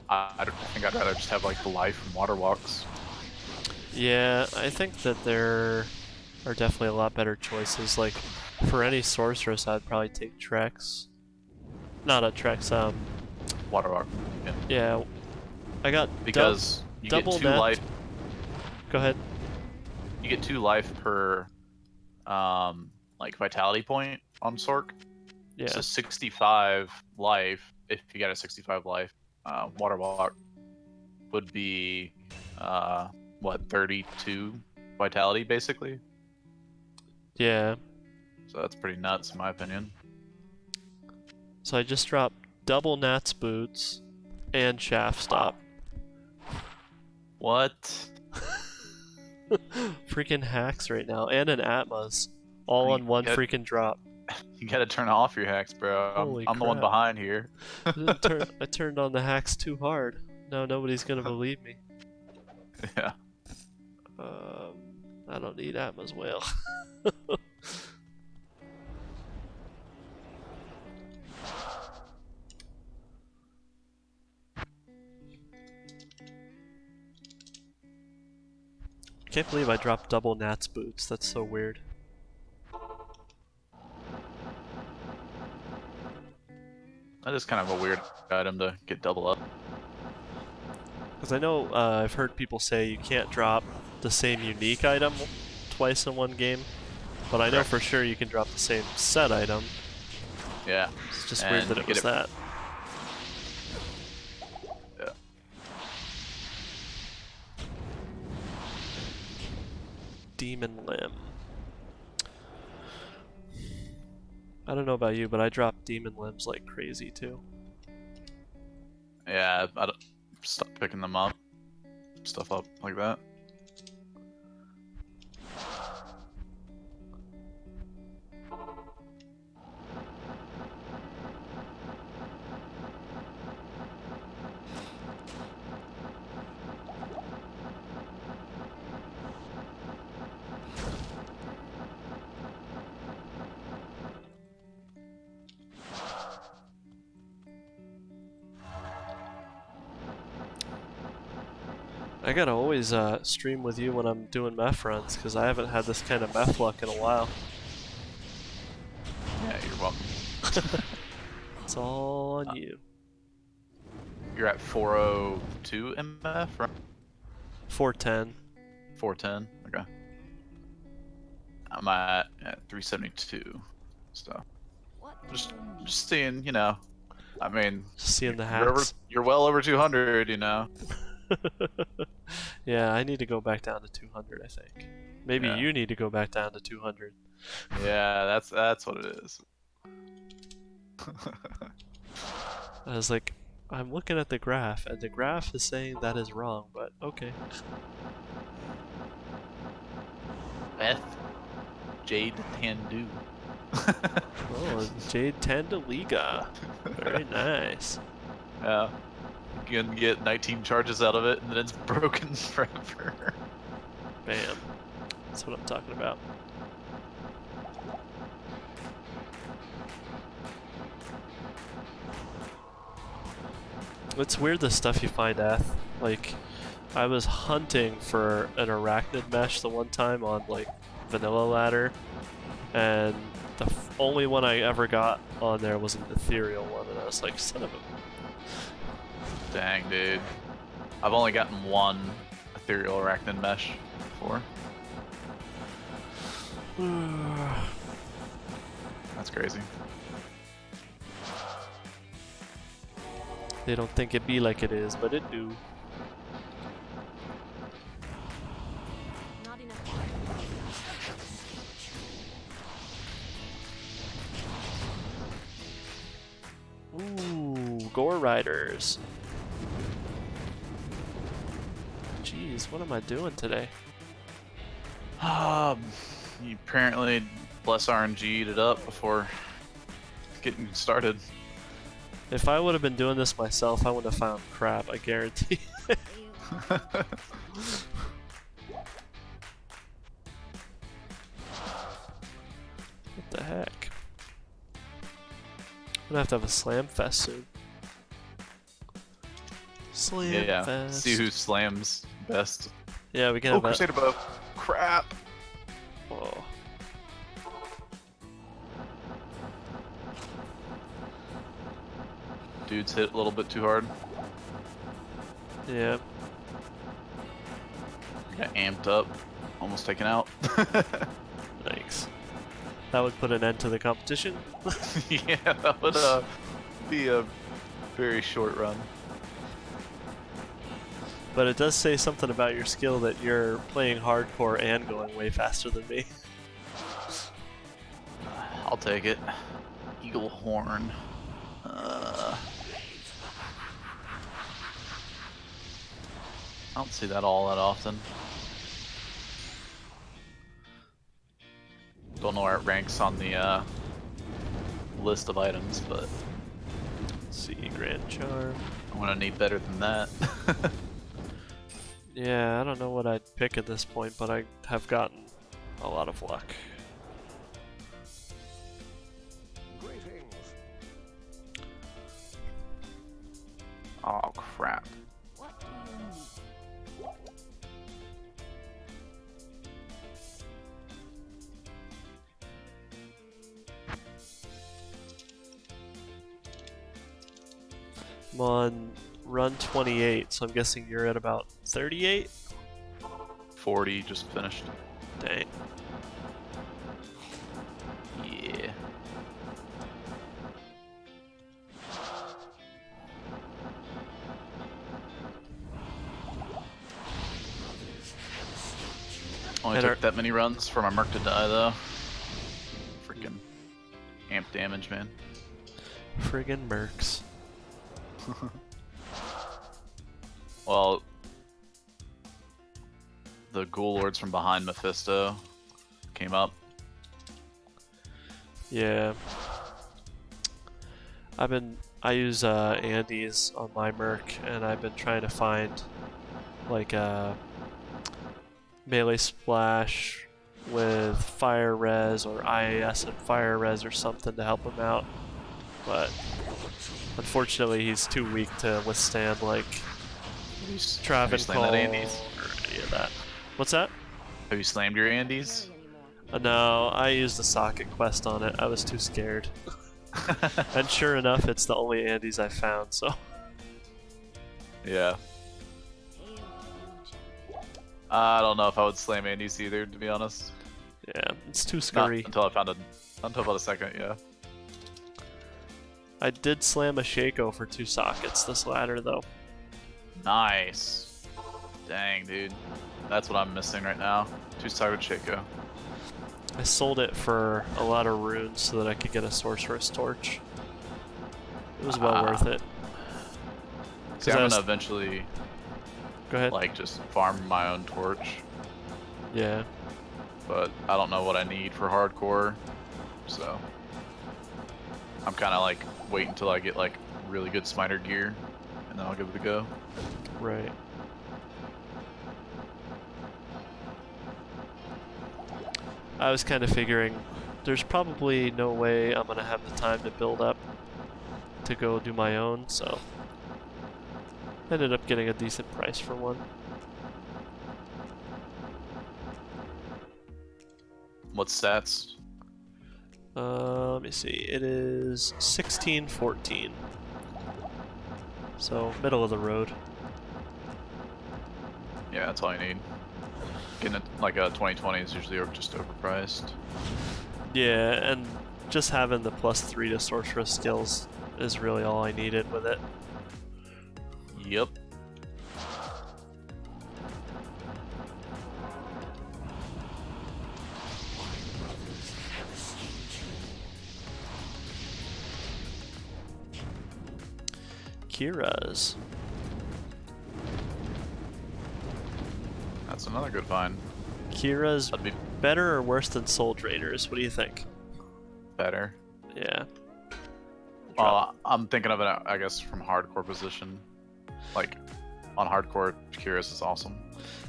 I think I'd rather just have like the life and water walks. Yeah, I think that there are definitely a lot better choices. Like, for any sorceress, I'd probably take Trex. Not a Trex, Water walk. Yeah. yeah. I got Because you get double 2 net. life. Go ahead. You get 2 life per like vitality point on Sork. Yeah. So 65 life, if you got a 65 life, water walk would be what, 32 vitality basically. Yeah. So that's pretty nuts in my opinion. So I just dropped double Nats boots and shaft stop. What? Freaking hacks right now, and an Atmos, all on one freaking drop. You gotta turn off your hacks, bro. Holy I'm the one crap. behind here. I turned on the hacks too hard. No, nobody's gonna believe me. Yeah. I don't need Atmos whale. Can't believe I dropped double Nats boots. That's so weird. That is kind of a weird item to get double up. Because I know I've heard people say you can't drop the same unique item twice in one game, but I know for sure you can drop the same set item. Yeah. It's just weird that it was that. Yeah. Demon Limb. I don't know about you, but I drop Demon Limbs like crazy too. Yeah, I don't stop picking them up. Stuff up like that. I gotta always stream with you when I'm doing meth runs, because I haven't had this kind of meth luck in a while. Yeah, you're welcome. It's all on you. You're at 402 MF, right? 410. 410, okay. I'm at 372, so just seeing, you know. I mean, Just seeing the you're, hacks. you're well over 200, you know. Yeah, I need to go back down to 200, I think. Maybe you need to go back down to 200. Yeah, that's what it is. I was like, I'm looking at the graph, and the graph is saying that is wrong, but okay. Beth. Jade Tandu. Oh, Jade Tandaliga. Very nice. Yeah. You can get 19 charges out of it, and then it's broken forever. Bam. That's what I'm talking about. It's weird the stuff you find, Eth. Like, I was hunting for an arachnid mesh the one time on, like, vanilla ladder, and the only one I ever got on there was an ethereal one, and I was like, son of a... Dang, dude. I've only gotten one ethereal arachnid mesh before. That's crazy. They don't think it be like it is, but it do. Not enough. Ooh, Gore Riders. Jeez, what am I doing today? You apparently bless RNG'd it up before getting started. If I would have been doing this myself, I would have found crap, I guarantee. What the heck? I'm gonna have to have a slam fest soon. Slam Yeah, fest. see who slams best. Yeah, we can Oh, have a... Crusader Bow. Crap. Oh. Dude's hit a little bit too hard. Yeah. Got amped up. Almost taken out. Thanks. That would put an end to the competition. Yeah, that would be a very short run. But it does say something about your skill that you're playing hardcore and going way faster than me. I'll take it. Eagle Horn. I don't see that all that often. Don't know where it ranks on the list of items, but Let's see, Grand Charm. I'm gonna need better than that. Yeah, I don't know what I'd pick at this point, but I have gotten a lot of luck. Greetings. Oh crap. What do you need? I'm on run 28, so I'm guessing you're at about 38? 40 just finished. Dang. Yeah. Only And took that many runs for my Merc to die though. Freaking amp damage, man. Friggin' mercs. Well, the Ghoul Lords from behind Mephisto came up. Yeah. I use Andes on my Merc, and I've been trying to find like a melee splash with fire res or IAS and fire res or something to help him out. But unfortunately he's too weak to withstand like Trav and slammed that Cole Andes? or any of that. What's that? Have you slammed your Andes? No, I used the socket quest on it. I was too scared. And sure enough, it's the only Andes I found, so. Yeah. I don't know if I would slam Andes either, to be honest. Yeah, it's too Not scurry. until I found until about a second, yeah. I did slam a Shaco for 2 sockets this ladder, though. Nice. Dang, dude. That's what I'm missing right now. 2-sided Shaco. I sold it for a lot of runes so that I could get a Sorceress Torch. It was well worth it. See, I'm gonna eventually Go ahead. like just farm my own torch, Yeah. but I don't know what I need for hardcore, so I'm kind of like wait until I get like really good smiter gear, and then I'll give it a go. Right. I was kind of figuring there's probably no way I'm gonna have the time to build up to go do my own, so ended up getting a decent price for one. What stats? Let me see. It is 1614. So middle of the road. Yeah, that's all you need. Getting it like a 2020 is usually just overpriced. Yeah, and just having the +3 to sorceress skills is really all I needed with it. Yep. Kira's. That's another good find. Kira's That'd be better or worse than Soul Drainers? What do you think? better. Yeah. I'm thinking of it, I guess, from hardcore position. Like, on hardcore, Curious is awesome.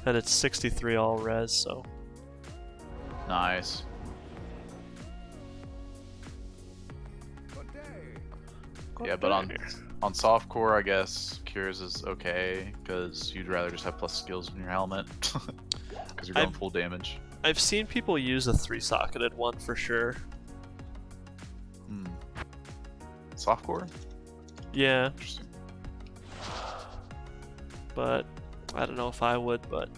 And it's 63 all res, so. Nice. Yeah, but on softcore, I guess Cures is okay because you'd rather just have plus skills in your helmet because you're going full damage. I've seen people use a 3-socketed one for sure. Softcore? Yeah, Interesting. but I don't know if I would, but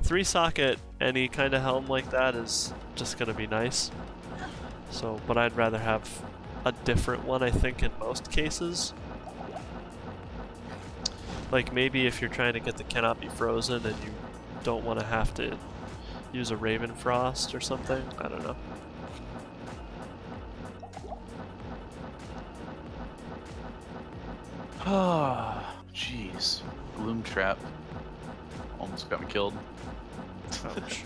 3-socket any kind of helm like that is just gonna be nice. So, but I'd rather have a different one, I think, in most cases. Like maybe if you're trying to get the cannot be frozen and you don't want to have to use a Raven Frost or something, I don't know. Ah, jeez. Gloom Trap almost got me killed. Ouch.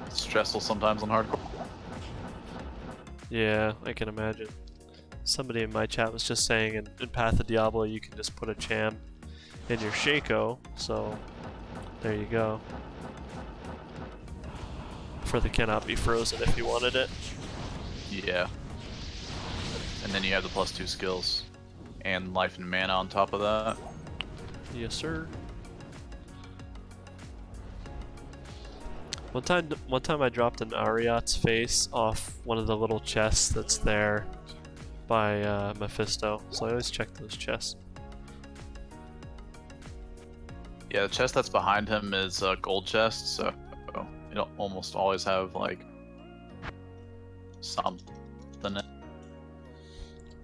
It's stressful sometimes on hardcore. Yeah, I can imagine. Somebody in my chat was just saying in Path of Diablo you can just put a Cham in your Shaco, so there you go. For the cannot be frozen if you wanted it. Yeah. And then you have the +2 skills and life and mana on top of that. Yes, sir. One time I dropped an Ariat's face off one of the little chests that's there by Mephisto, so I always check those chests. Yeah, the chest that's behind him is a gold chest, so you don't almost always have like something in it.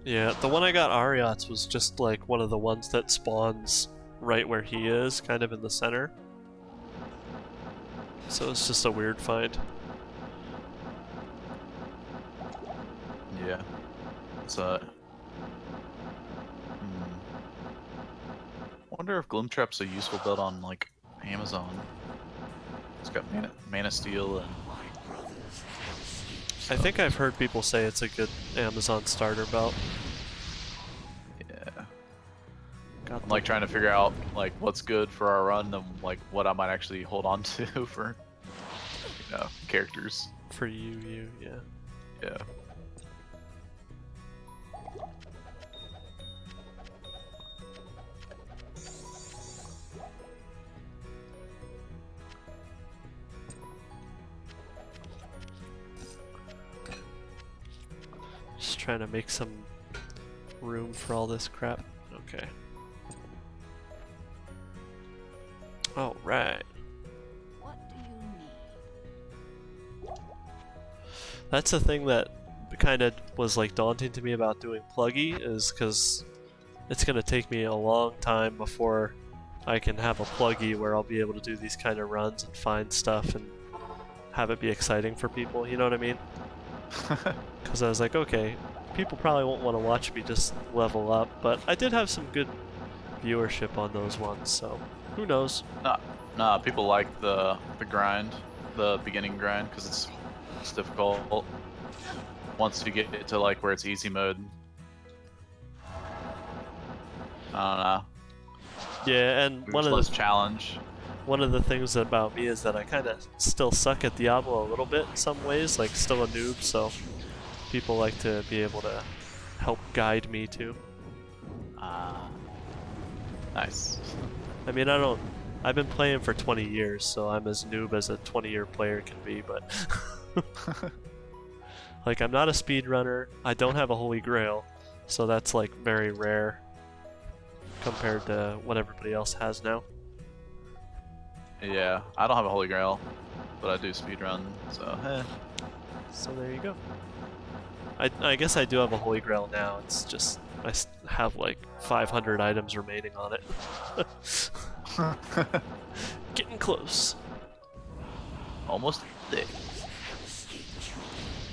Yeah, the one I got Ariat's was just like one of the ones that spawns right where he is, kind of in the center. So it's just a weird find. Yeah. It's a. Wonder if Gloom Trap's a useful build on like Amazon. It's got mana Steel and. I think I've heard people say it's a good Amazon starter belt. Yeah. Got I'm like trying to figure out like what's good for our run and like what I might actually hold on to for, you know, characters. for you, yeah. Yeah. Just trying to make some room for all this crap. Okay. Alright. What do you need? That's the thing that kind of was like daunting to me about doing pluggy, is because it's going to take me a long time before I can have a pluggy where I'll be able to do these kind of runs and find stuff and have it be exciting for people, you know what I mean? Because I was like, okay, people probably won't want to watch me just level up, but I did have some good viewership on those ones, so who knows? Nah, people like the grind, the beginning grind, because it's difficult. Once you get to like where it's easy mode, I don't know. Yeah, and There's less challenge. one of the things about me is that I kind of still suck at Diablo a little bit in some ways, like still a noob, so people like to be able to help guide me too. Nice. I mean, I've been playing for 20 years, so I'm as noob as a 20-year player can be, but like, I'm not a speedrunner, I don't have a holy grail, so that's like very rare compared to what everybody else has now. Yeah, I don't have a holy grail, but I do speedrun, so So there you go. I guess I do have a holy grail now, it's just I have like 500 items remaining on it. Getting close. Almost there.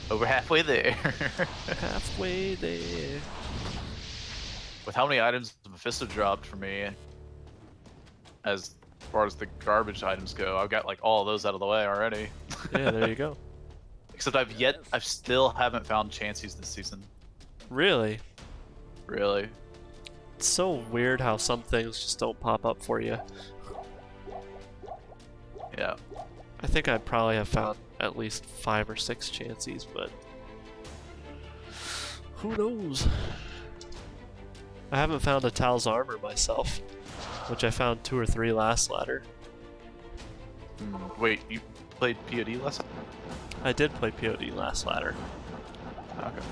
Over halfway there. Halfway there. With how many items Mephisto dropped for me, as far as the garbage items go, I've got like all of those out of the way already. Yeah, there you go. Except I still haven't found Chanseys this season. Really? Really? It's so weird how some things just don't pop up for you. Yeah. I think I probably have found at least 5 or 6 chances, but who knows? I haven't found a Tal's armor myself, which I found 2 or 3 last ladder. Wait, you played POD last time? I did play POD last ladder. Okay.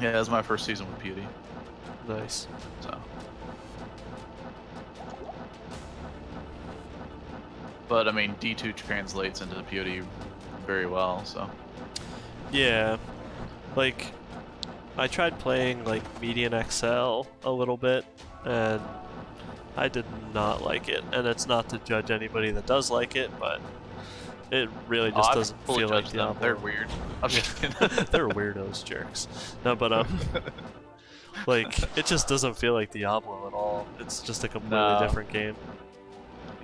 Yeah, that was my first season with POD. Nice. So. But I mean, D2 translates into POD very well, so. Yeah, like I tried playing like Median XL a little bit, and I did not like it. And it's not to judge anybody that does like it, but it really just doesn't feel like Diablo. They're weird. I'm just kidding. They're weirdos, jerks. No, but like it just doesn't feel like Diablo at all. It's just a completely different game.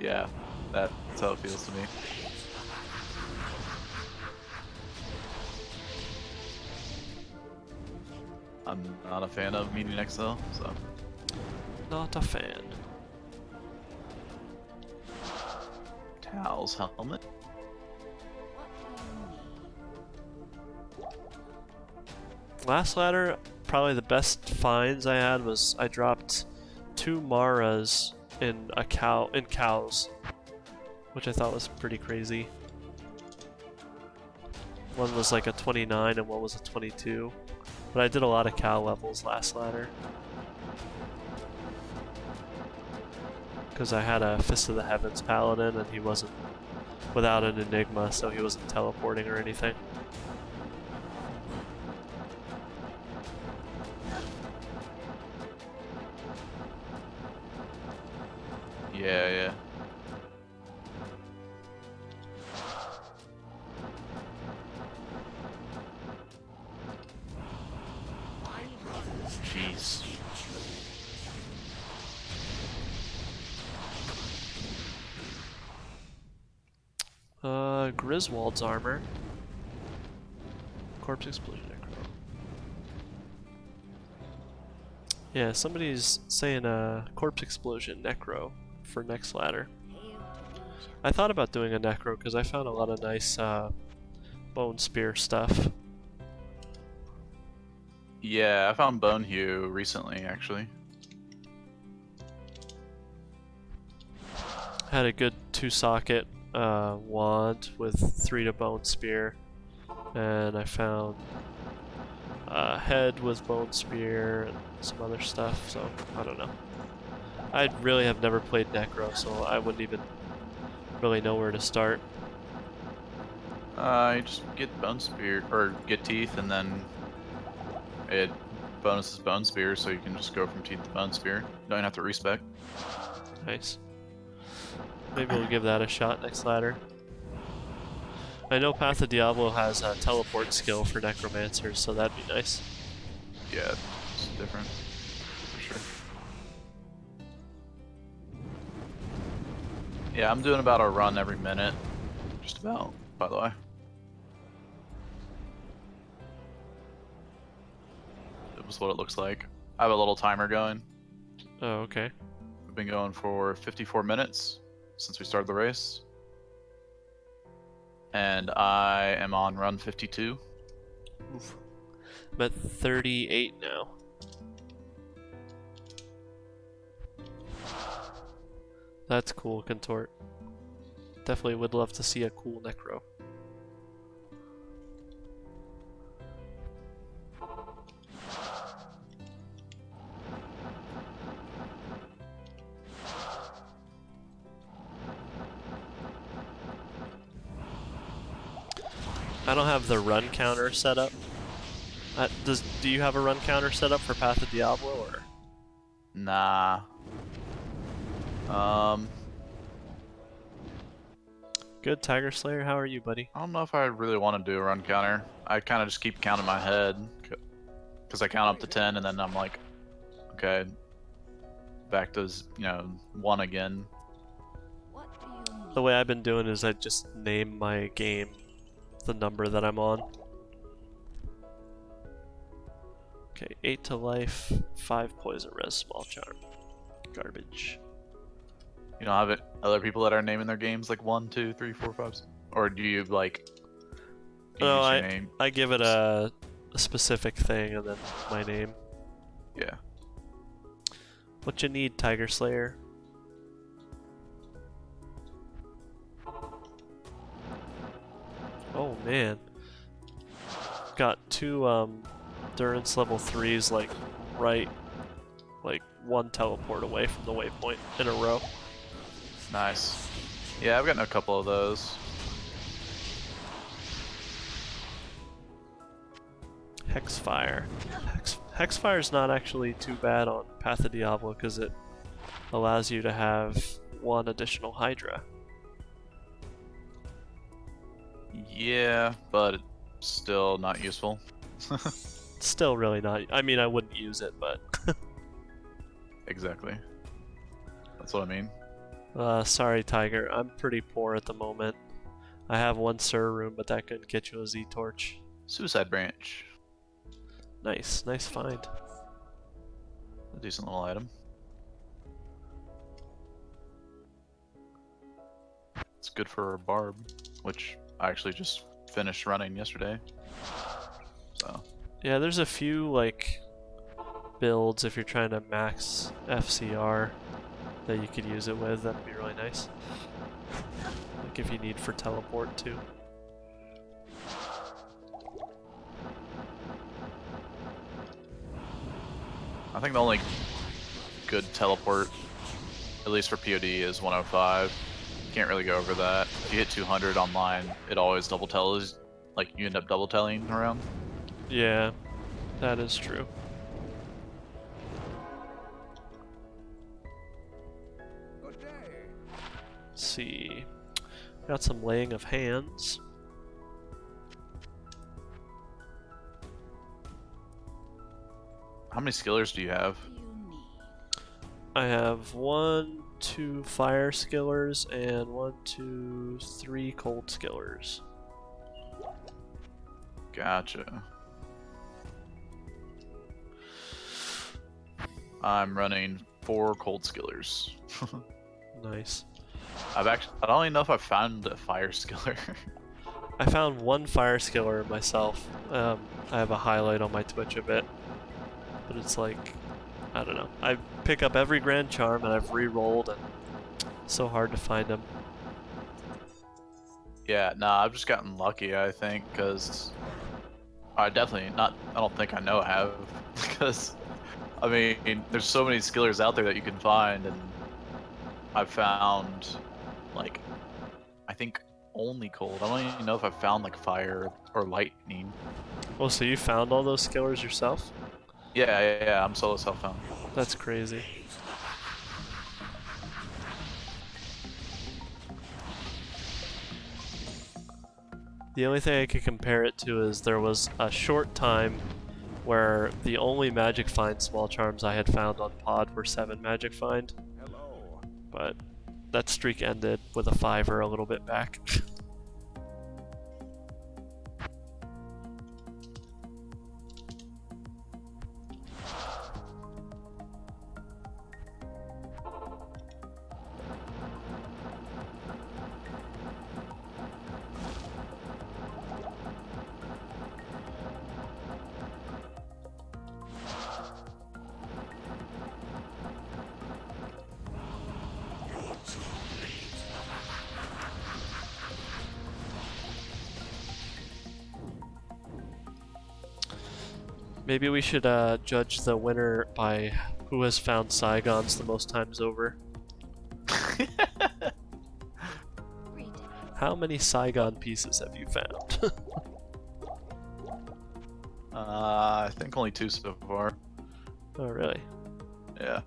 Yeah, that's how it feels to me. I'm not a fan of Median XL, so. Not a fan. Tal's helmet. Last ladder, probably the best finds I had was I dropped 2 Maras in cows, which I thought was pretty crazy. One was like a 29 and one was a 22. But I did a lot of cow levels last ladder. Because I had a Fist of the Heavens paladin and he wasn't without an Enigma, so he wasn't teleporting or anything. Yeah. Jeez. Griswold's armor. Corpse Explosion Necro. Yeah, somebody's saying Corpse Explosion Necro for next ladder. I thought about doing a Necro because I found a lot of nice Bone Spear stuff. Yeah, I found Bone Hue recently, actually. Had a good 2-socket wand with 3 to Bone Spear, and I found a head with Bone Spear and some other stuff, so I don't know. I really have never played Necro, so I wouldn't even really know where to start. You just get Bone Spear, or get Teeth, and then it bonus is Bone Spear, so you can just go from teeth to Bone Spear. You don't have to respec. Nice. Maybe we'll give that a shot next ladder. I know Path of Diablo has a teleport skill for necromancers, so that'd be nice. Yeah, it's different. For sure. Yeah, I'm doing about a run every minute. Just about, by the way. It was what it looks like. I have a little timer going. Oh, okay. We've been going for 54 minutes since we started the race. And I am on run 52. Oof. I'm at 38 now. That's cool, Contort. Definitely would love to see a cool necro. I don't have the run counter set up. Do you have a run counter set up for Path of Diablo, or? Nah. Good, Tiger Slayer. How are you, buddy? I don't know if I really want to do a run counter. I kind of just keep counting in my head. Because I count up to 10 and then I'm like, okay, back to, 1 again. What do you need? The way I've been doing is I just name my game the number that I'm on. Okay, 8 to life, 5 poison res, small charm. Garbage. You don't have it, other people that are naming their games like 1, 2, 3, 4, 5, or do you like? No, use your name? I give it a specific thing and then my name. Yeah. What you need, Tiger Slayer? Oh man. Got 2 Durance level 3s like one teleport away from the waypoint in a row. Nice. Yeah, I've gotten a couple of those. Hexfire. Hexfire's not actually too bad on Path of Diablo because it allows you to have 1 additional Hydra. Yeah, but it's still not useful. Still really not. I mean, I wouldn't use it, but. Exactly. That's what I mean. Sorry, Tiger. I'm pretty poor at the moment. I have 1 Sir room, but that could get you a Z torch. Suicide Branch. Nice find. A decent little item. It's good for a barb, which I actually just finished running yesterday. So. Yeah, there's a few like builds if you're trying to max FCR that you could use it with. That'd be really nice. Like if you need for teleport too. I think the only good teleport, at least for POD, is 105. You can't really go over that. If you hit 200 online, it always double tells. Like you end up double telling around. Yeah, that is true. Good day. Let's see. Got some laying of hands. How many skillers do you have? What do you need? I have 1, 2 fire skillers and 1, 2, 3 cold skillers. Gotcha. I'm running 4 cold skillers. Nice. I don't even know if I found a fire skiller. I found 1 fire skiller myself. I have a highlight on my Twitch of it. But it's like, I don't know. I pick up every Grand Charm and I've re-rolled and it's so hard to find them. Yeah, nah, I've just gotten lucky, I think, because I don't think I know I have, because, I mean, there's so many skillers out there that you can find, and I've found, like, I think only cold. I don't even know if I found, like, fire or lightning. Oh, so you found all those skillers yourself? Yeah, I'm solo self-found. That's crazy. The only thing I could compare it to is there was a short time where the only magic find small charms I had found on pod were 7 magic find, Hello. but that streak ended with a 5er a little bit back. Maybe we should judge the winner by who has found Saigons the most times over. Read. How many Saigon pieces have you found? I think only 2 so far. Oh, really? Yeah.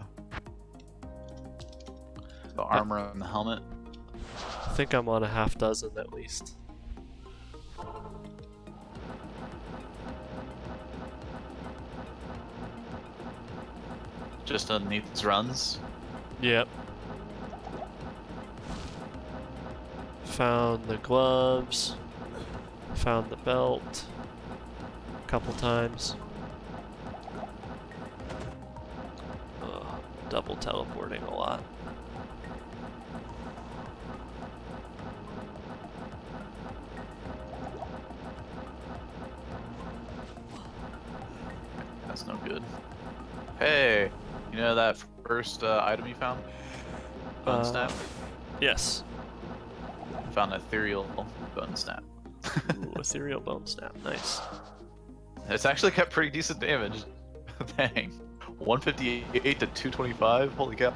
The armor and the helmet. I think I'm on a half dozen at least. Just underneath his runs. Yep. Found the gloves. Found the belt. A couple times. Ugh, double teleporting a lot. That's no good. Hey, you know that first item you found? Bone snap? Yes. Found an ethereal bone snap. Ooh, ethereal bone snap. Nice. It's actually kept pretty decent damage. Dang. 158 to 225? Holy cow.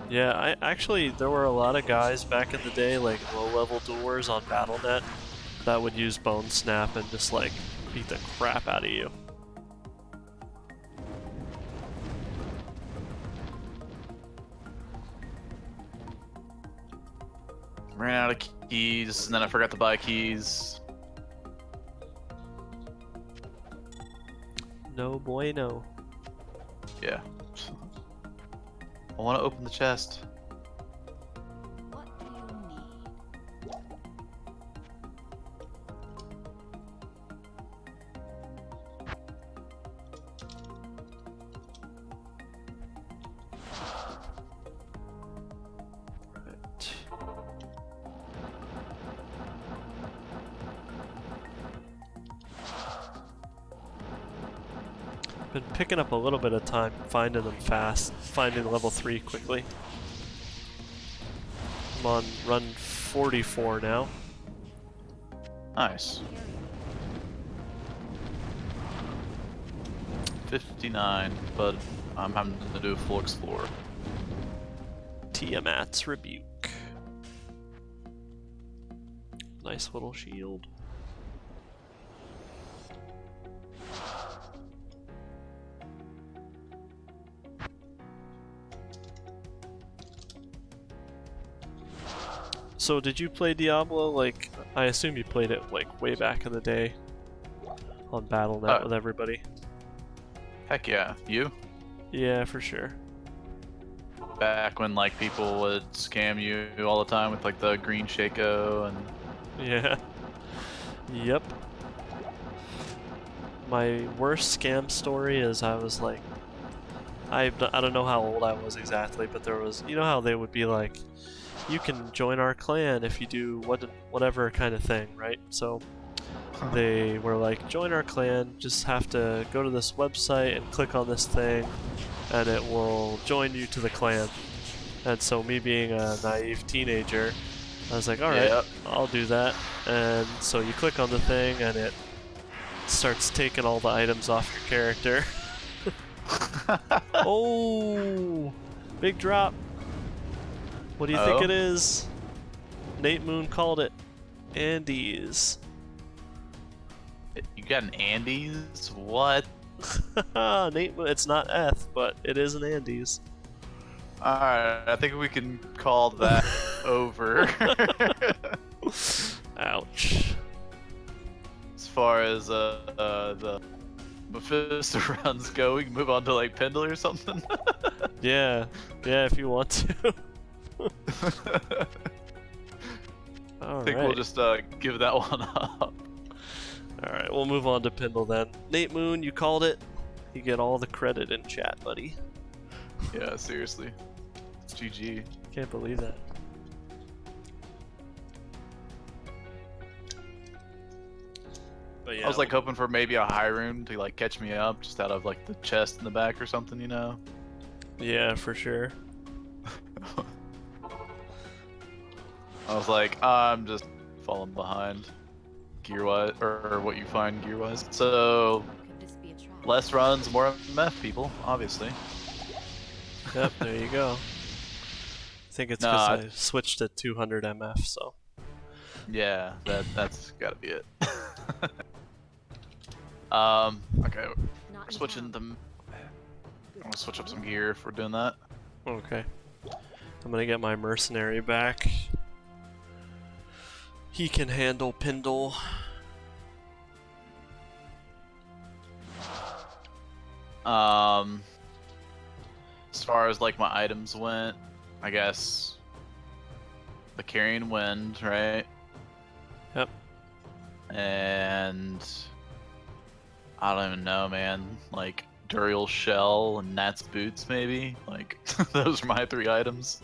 Yeah, I actually there were a lot of guys back in the day, like low-level doers on BattleNet, that would use Bone Snap and just like beat the crap out of you. Ran out of keys, and then I forgot to buy keys. No bueno. Yeah. I want to open the chest. What do you need? Right. Been picking up a little bit of time finding them fast, finding level 3 quickly. I'm on run 44 now. Nice. 59, but I'm having to do a full explore. Tiamat's Rebuke. Nice little shield. So did you play Diablo? Like, I assume you played it like way back in the day on BattleNet with everybody. Heck yeah. You? Yeah, for sure. Back when like people would scam you all the time with like the green Shaco and... Yeah. Yep. My worst scam story is I was like, I don't know how old I was exactly, but there was, you know how they would be like, you can join our clan if you do whatever kind of thing, right? So they were like, join our clan, just have to go to this website and click on this thing and it will join you to the clan. And so me being a naive teenager, I was like, alright, Yep. I'll do that. And so you click on the thing and it starts taking all the items off your character. Oh, big drop. What do you think it is? Nate Moon called it Andes. You got an Andes? What? Nate, it's not Eth, but it is an Andes. Alright, I think we can call that over. Ouch. As far as the Mephisto rounds go, we can move on to like Pendle or something. Yeah, if you want to. I think we'll just give that one up. Alright, we'll move on to Pendle then. Nate Moon, you called it. You get all the credit in chat, buddy. Yeah, seriously. It's GG. Can't believe that. But yeah, I was like hoping for maybe a high rune to like catch me up just out of like the chest in the back or something, you know? yeah, for sure. I was like, I'm just falling behind gear-wise, or what you find gear-wise. So, Could this be a trap? less runs, more MF people, obviously. Yep, there you go. I think it's Nah, because I switched to 200 MF, so. Yeah, that's gotta be it. Okay, Not we're in switching town. I'm gonna switch up some gear if we're doing that. Okay. I'm gonna get my mercenary back. He can handle Pendle. As far as like my items went, I guess the Carrying Wind, right? Yep. And I don't even know, man. Like Duriel Shell and Nat's Boots, maybe. Like those are my 3 items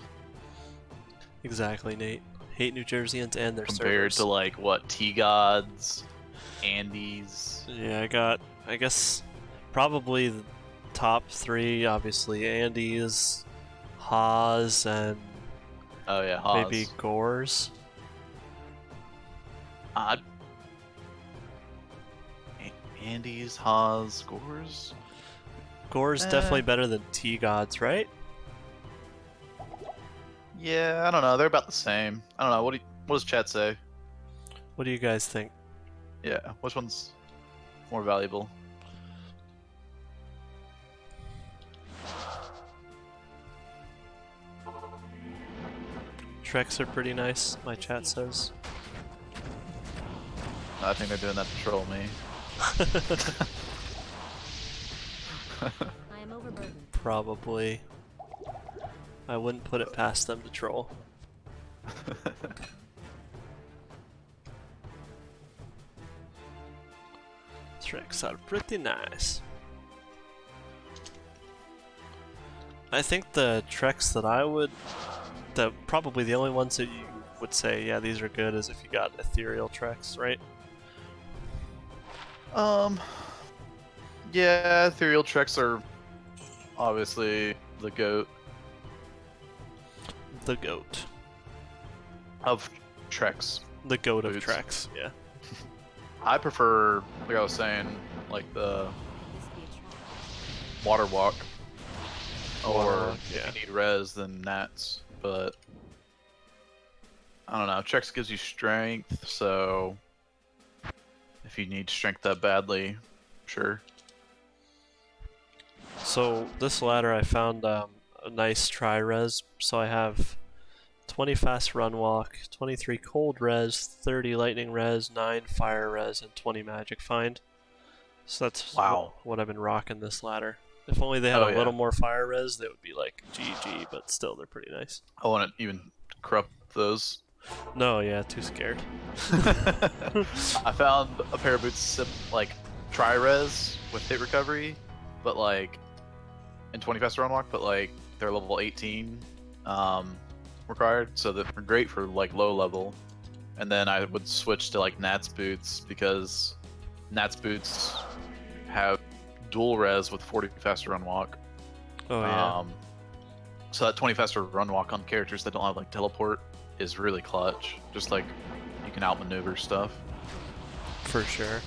Exactly, Nate. Hate New Jerseyans and their compared servers. to like what T-Gods, Andes. Yeah, I got, I guess, probably the top 3, obviously Andes, Haas, and Oh yeah, Haas. maybe Gores. Andes, Haas, Gores. Gore's definitely better than T-Gods, right? Yeah, I don't know. They're about the same. I don't know. What does chat say? What do you guys think? Yeah, which one's more valuable? Treks are pretty nice, my chat says. I think they're doing that to troll me. I am overburdened. Probably. I wouldn't put it past them to troll. Treks are pretty nice. I think the Treks that I would... probably the only ones that you would say, yeah, these are good, is if you got ethereal Treks, right? Yeah, ethereal treks are obviously the goat The goat. of treks. The goat of Boots. Treks, yeah. I prefer, like I was saying, like the Could this be a trap? water walk, or Water walk, yeah. if you need res, then Nats. But I don't know. Treks gives you strength, so if you need strength that badly, sure. So this ladder I found a nice tri-res, so I have 20 fast run walk, 23 cold res, 30 lightning res, 9 fire res, and 20 magic find. So that's Wow. what I've been rocking this ladder. If only they had Oh, a yeah. little more fire res, they would be like GG, but still they're pretty nice. I want to even corrupt those. No, yeah, too scared. I found a pair of boots like tri-res with hit recovery, but like in 20 faster run walk, but like they're level 18 required, so they're great for like low level. And then I would switch to like Nat's boots because Nat's boots have dual res with 40 faster run walk. Oh yeah. So that 20 faster run walk on characters that don't have like teleport is really clutch. Just like you can outmaneuver stuff. For sure.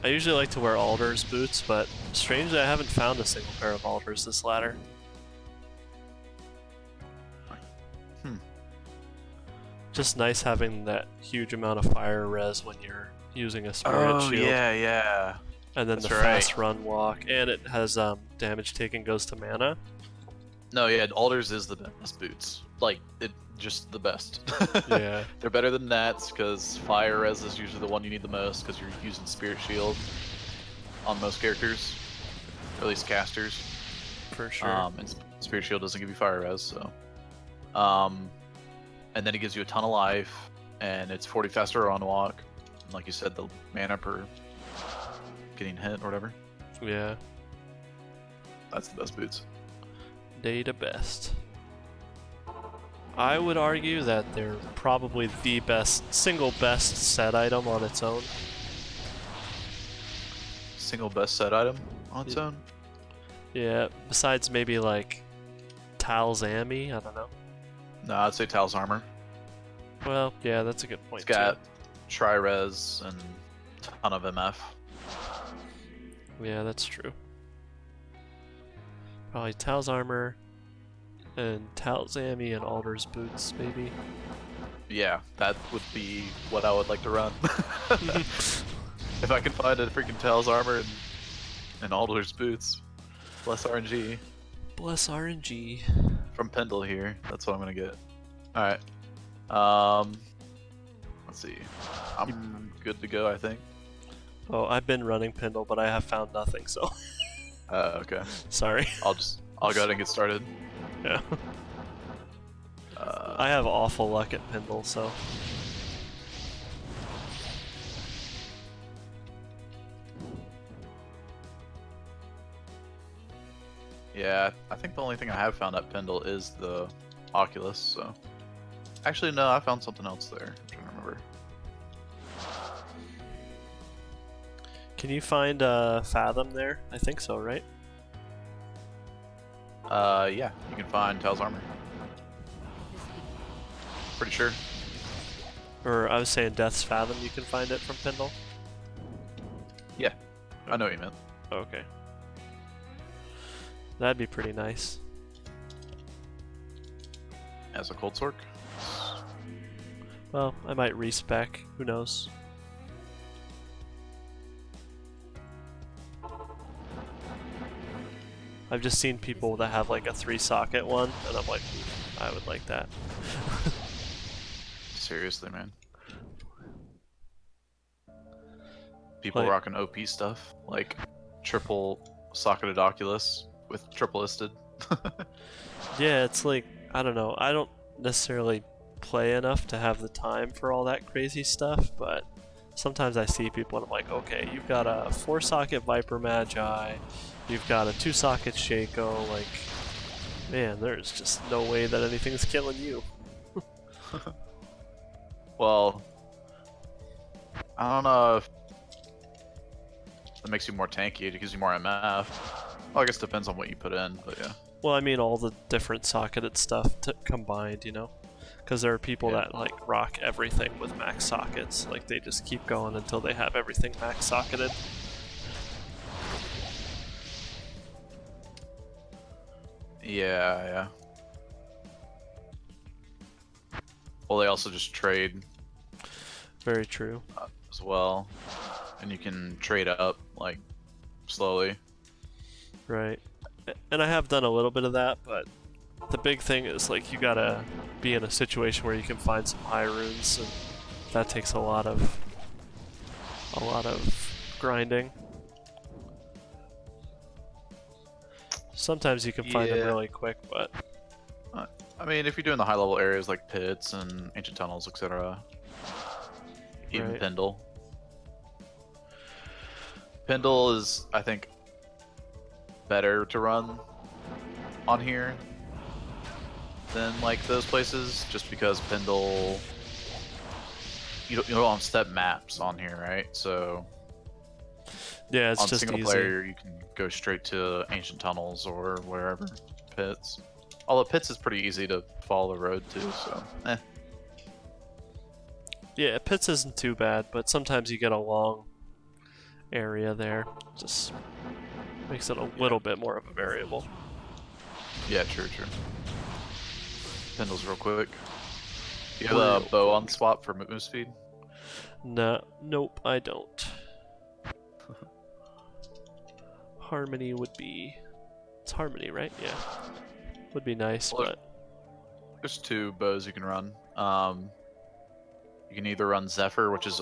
I usually like to wear Alder's boots, but strangely I haven't found a single pair of Alders this ladder. Just nice having that huge amount of fire res when you're using a spirit shield. yeah. And then That's the right. fast run walk, and it has damage taken goes to mana. No, yeah, Alders is the best boots. Like, just the best. Yeah. They're better than Nats, because Fire Res is usually the one you need the most, because you're using Spirit Shield on most characters. Or at least casters. For sure. And Spirit Shield doesn't give you Fire Res, so. And then it gives you a ton of life, and it's 40 faster on walk. And like you said, the mana per getting hit or whatever. Yeah. That's the best boots. Data best. I would argue that they're probably the single best set item on its own. Single best set item on its own? Yeah, besides maybe like Tal's Ami, I don't know. No, I'd say Tal's Armor. Well, yeah, that's a good point It's got too. Tri-Res and a ton of MF. Yeah, that's true. Probably Tal's Armor and Tal's Ami and Alder's Boots, maybe. Yeah, that would be what I would like to run. If I can find a freaking Tal's Armor and Alder's Boots. Bless RNG. Bless RNG. From Pendle here. That's what I'm gonna get. Alright. Let's see. I'm good to go, I think. Oh, I've been running Pendle, but I have found nothing, so Okay. sorry. I'll go ahead and get started. Yeah. I have awful luck at Pendle, so. Yeah, I think the only thing I have found at Pendle is the Oculus, so. Actually, no, I found something else there. I'm trying to remember. Can you find Fathom there? I think so, right? Yeah, you can find Tal's Armor. Pretty sure. Or I was saying Death's Fathom, you can find it from Pendle? Yeah, I know what you meant. Okay. That'd be pretty nice. As a Cold Sork? Well, I might respec, who knows? I've just seen people that have like a 3-socket one, and I'm like, I would like that. Seriously, man. People Like- rocking OP stuff, like triple socketed Oculus with triple listed. Yeah, it's like, I don't know, I don't necessarily play enough to have the time for all that crazy stuff, but sometimes I see people and I'm like, okay, you've got a 4-socket Viper Magi, you've got a 2-socket Shaco, like, man, there's just no way that anything's killing you. Well, I don't know if that makes you more tanky, it gives you more MF. Well, I guess it depends on what you put in, but yeah. Well, I mean all the different socketed stuff combined, you know? Because there are people Yeah. that like rock everything with max sockets, like they just keep going until they have everything max socketed. Yeah, yeah. Well, they also just trade Very true. as well, and you can trade up, like, slowly. Right. And I have done a little bit of that, but the big thing is like you gotta be in a situation where you can find some high runes, and that takes a lot of grinding. Sometimes you can find them Yeah. really quick, but I mean, if you're doing the high-level areas like pits and ancient tunnels, etc., even Right. Pendle. Pendle is, I think, better to run on here than like those places, just because Pendle, you don't have step maps on here, right? So yeah, it's on just single easy. player, you can go straight to ancient tunnels or wherever pits. Although pits is pretty easy to follow the road too, so Yeah, pits isn't too bad, but sometimes you get a long area there. Just makes it a little bit more of a variable. yeah, true. Pendle's real quick. You have Real the bow on swap for move speed? No, nope, I don't. Harmony would be. It's Harmony, right? Yeah. Would be nice, Well, but There's two bows you can run. You can either run Zephyr, which is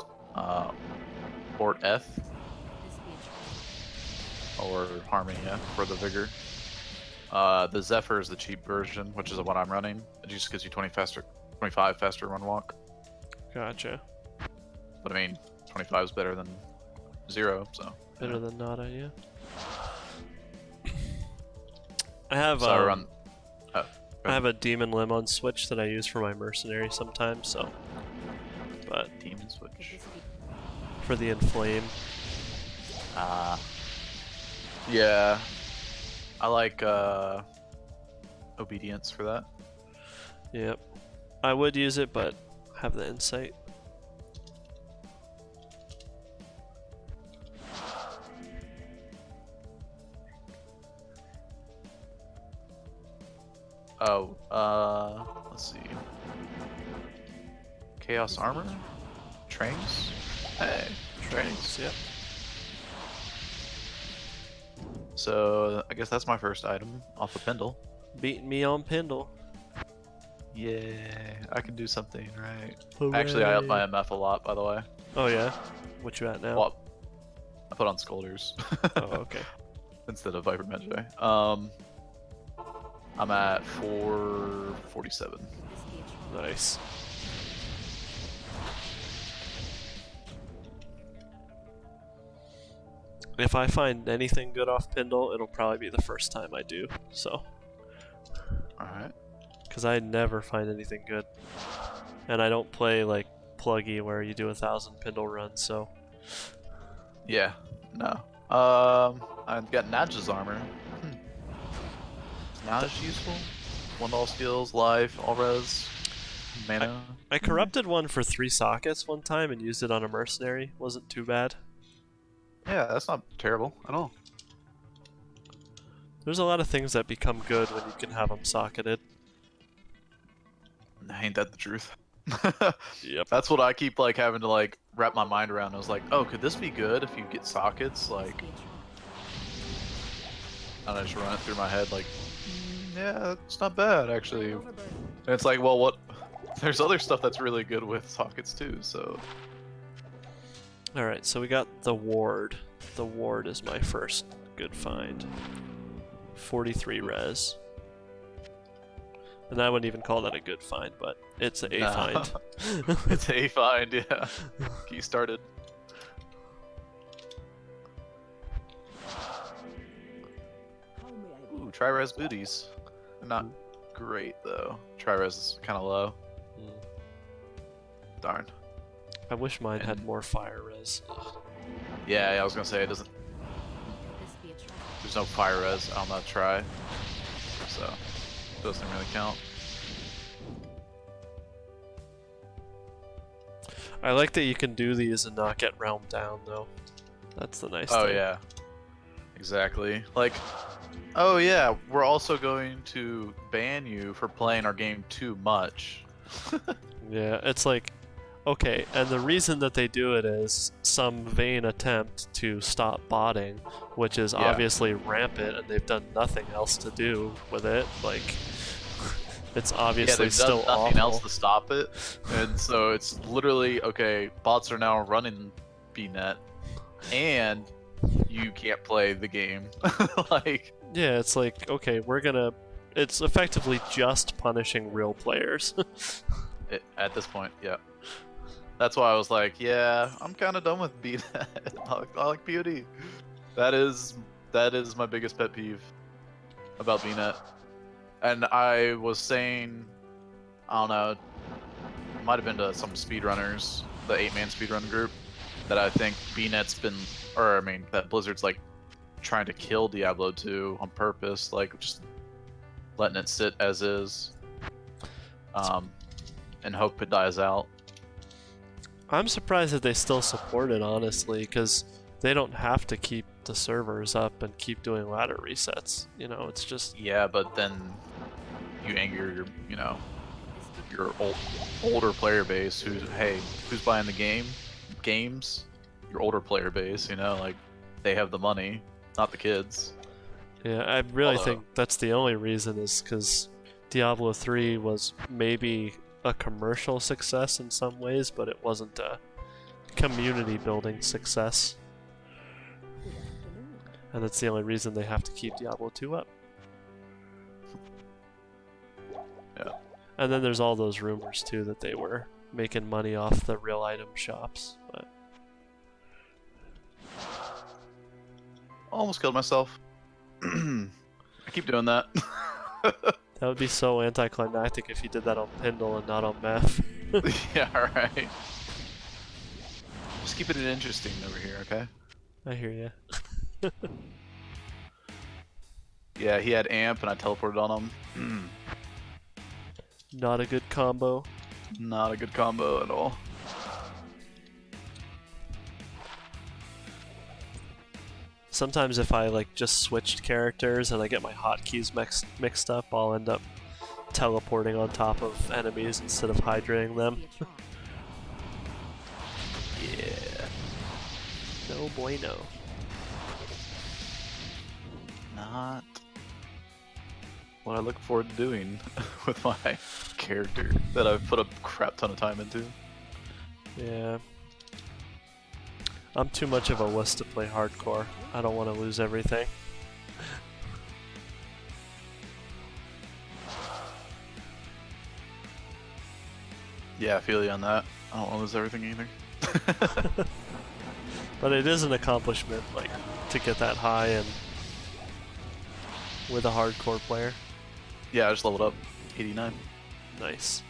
Port F, This be a trap. or Harmony F for the Vigor. The Zephyr is the cheap version, which is the one I'm running. It just gives you 25 faster run walk. gotcha. But I mean, 25 is better than 0, so. Better than nada, yeah. I have So I run. I have a demon limb on Switch that I use for my mercenary sometimes, so. But Demon Could Switch. this be for the inflame, Yeah. I like Obedience for that. yep. I would use it, but have the insight. Oh, let's see. Chaos Armor? Trains? Hey, trains. Yep. So, I guess that's my first item off of Pendle. Beating me on Pendle. Yeah, I can do something, right? Actually, I up my Hooray. MF a lot, by the way. Oh yeah? What you at now? Well, I put on Scolders Oh, okay. instead of Viper Magi. I'm at 447. this be a trap? Nice. If I find anything good off Pendle, it'll probably be the first time I do, so. Alright. Because I never find anything good. And I don't play like Pluggy where you do 1,000 Pendle runs, so. Yeah, no. I've got Nadja's armor. Not as useful. One all skills, life, all res, mana. I corrupted one for 3 sockets one time and used it on a mercenary. Wasn't too bad. Yeah, that's not terrible at all. There's a lot of things that become good when you can have them socketed. Ain't that the truth? Yep. That's what I keep like having to like wrap my mind around. I was like, oh, could this be good if you get sockets? Like, This be a trap. and I just run it through my head like, yeah, it's not bad actually. And Overburden. it's like, well, what? There's other stuff that's really good with sockets too. So Alright, so we got the ward. The ward is my first good find. 43 res. And I wouldn't even call that a good find, but it's a Nah. find. it's a find, yeah. Key started. How may I be? Ooh, tri-res booties. They're not great though. Tri-res is kind of low. Mm. Darn. I wish mine had more fire res. Yeah, I was gonna say it doesn't. Could this be a trap? There's no fire res on that try, so it doesn't really count. I like that you can do these and not get realm down though. That's the nice Oh thing. yeah, exactly. Like, oh yeah, we're also going to ban you for playing our game too much. Yeah, it's like, okay, and the reason that they do it is some vain attempt to stop botting, which is Yeah. obviously rampant, and they've done nothing else to do with it. Like, it's Yeah, obviously they've still done nothing awful. else to stop it, and so it's literally okay. Bots are now running BNet, and you can't play the game. Like, Yeah, it's like, okay, we're gonna. It's effectively just punishing real players. at this point, yeah. That's why I was like, yeah, I'm kind of done with BNet. I like POD. That is my biggest pet peeve about BNet. And I was saying, I don't know, it might have been to some speedrunners, the 8-man speedrun group, that I think BNet's been, or I mean, that Blizzard's like trying to kill Diablo 2 on purpose, like just letting it sit as is, and hope it dies out. I'm surprised that they still support it, honestly, because they don't have to keep the servers up and keep doing ladder resets. You know, it's just. Yeah, but then you anger your, your older player base who's buying the games? Your older player base, like they have the money. not the kids. Yeah, I really Although- think that's the only reason is because Diablo 3 was maybe a commercial success in some ways, but it wasn't a community building success. Good afternoon. And that's the only reason they have to keep Diablo 2 up. Yeah. And then there's all those rumors too that they were making money off the real item shops. But Almost killed myself. I keep doing that. that would be so anticlimactic if you did that on Pindle and not on Meth. Yeah, right. Just keeping it interesting over here, okay? I hear ya. Yeah, he had amp and I teleported on him. Not a good combo. Not a good combo at all. Sometimes if I like just switched characters and I get my hotkeys mixed up, I'll end up teleporting on top of enemies instead of hydrating them. Be a trap. Yeah. No bueno. Not what I look forward to doing with my character that I've put a crap ton of time into. Yeah. I'm too much of a wuss to play hardcore. I don't want to lose everything. Yeah, I feel you on that. I don't want to lose everything either. But it is an accomplishment, like, to get that high and with a hardcore player. Yeah, I just leveled up. 89. Nice.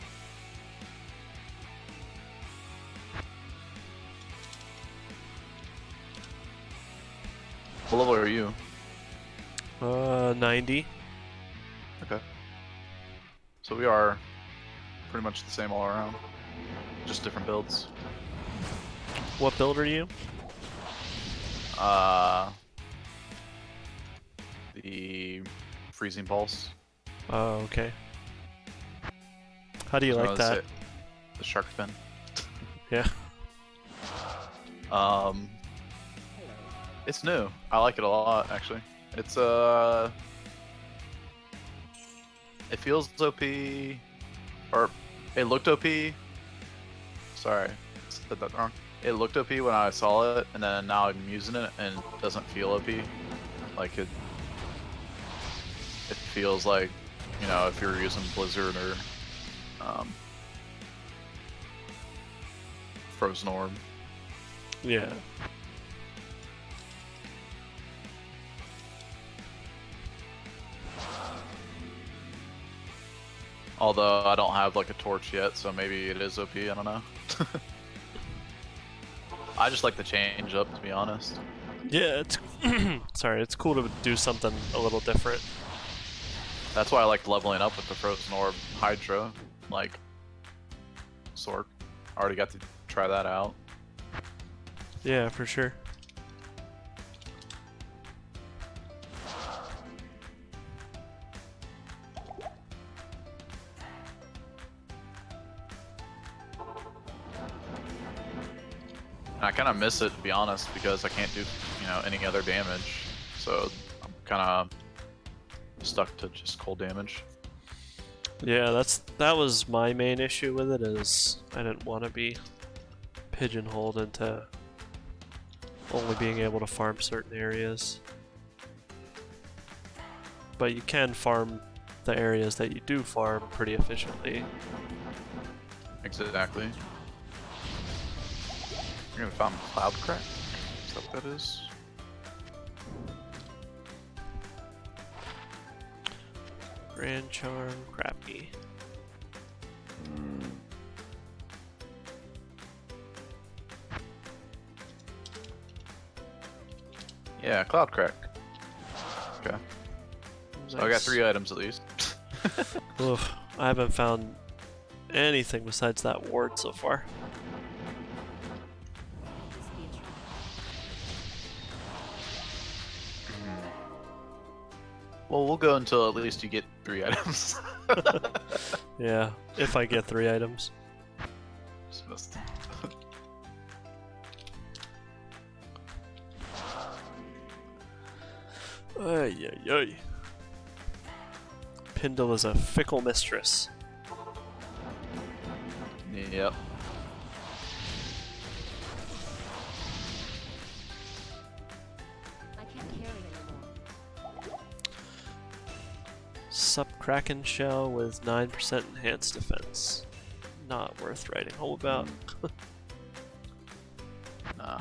What level are you? 90. Okay. So we are pretty much the same all around. Just different builds. What build are you? The freezing pulse. Oh, okay. How do you That's like what I was that? say- The shark fin. Yeah. It's new. I like it a lot, actually. It's it feels OP, or it looked OP. Sorry, I said that wrong. It looked OP when I saw it, and then now I'm using it, and it doesn't feel OP. Like it feels like, you know, if you're using Blizzard or Frozen Orb. Yeah. Although I don't have like a torch yet, so maybe it is OP, I don't know. I just like the change up, to be honest. Yeah, it's sorry, it's cool to do something a little different. That's why I like leveling up with the Frozen Orb Hydra, like Sork. I already got to try that out. Yeah, for sure. And I kind of miss it, to be honest, because I can't do, you know, any other damage. So I'm kind of stuck to just cold damage. Yeah, that was my main issue with it, is I didn't want to be pigeonholed into only being able to farm certain areas. But you can farm the areas that you do farm pretty efficiently. Exactly. You're gonna find Cloud Crack? Is that what that is? Grand Charm, crappy. Yeah, Cloud Crack. Okay. So I got Nice. 3 items at least. Oof, I haven't found anything besides that ward so far. This be a trap. Well, we'll go until at least you get 3 items. Yeah, if I get 3 items. Just missed. Ay, ay, ay. Pindle is a fickle mistress. Yep. I can't carry anymore. Sup Kraken Shell with 9% enhanced defense. Not worth writing home about. Nah.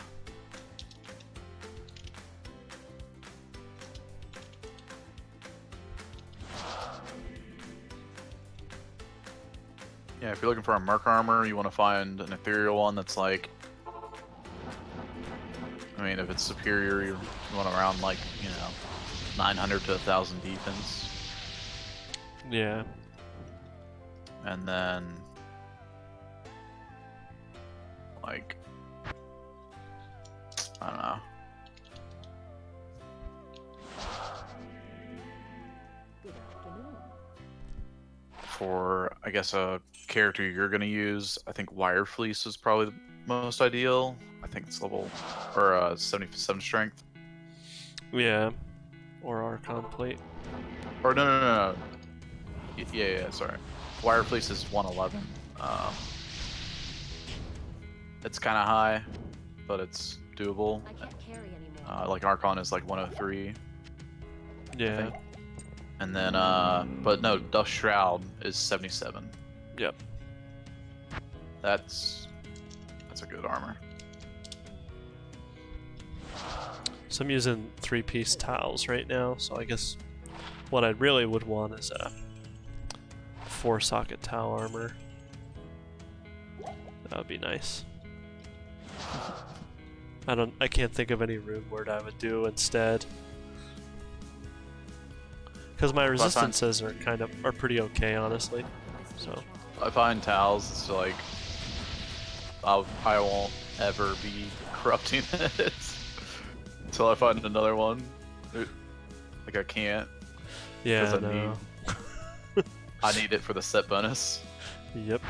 Yeah, if you're looking for a merc armor, you want to find an ethereal one that's like, I mean, if it's superior, you want around like, 900 to 1,000 defense. Yeah. And then, like, I don't know. Good afternoon. For, I guess, a character you're going to use, I think Wire Fleece is probably the most ideal. I think it's level, or 77 strength. Yeah. Or Archon Plate. Or no. Yeah, sorry. Wire Fleece is 111. It's kind of high, but it's doable. I can't carry anymore. Like Archon is like 103. Yeah. think. And then, but no, Dust Shroud is 77. Yep. That's a good armor. So I'm using 3-piece towels right now, so I guess what I really would want is a 4-socket towel armor. That would be nice. I can't think of any rune word I would do instead. Because my resistances are pretty okay, honestly. So I find towels, it's like I won't ever be corrupting it until I find another one. Like I can't. yeah, 'Cause no. I need it for the set bonus. Yep.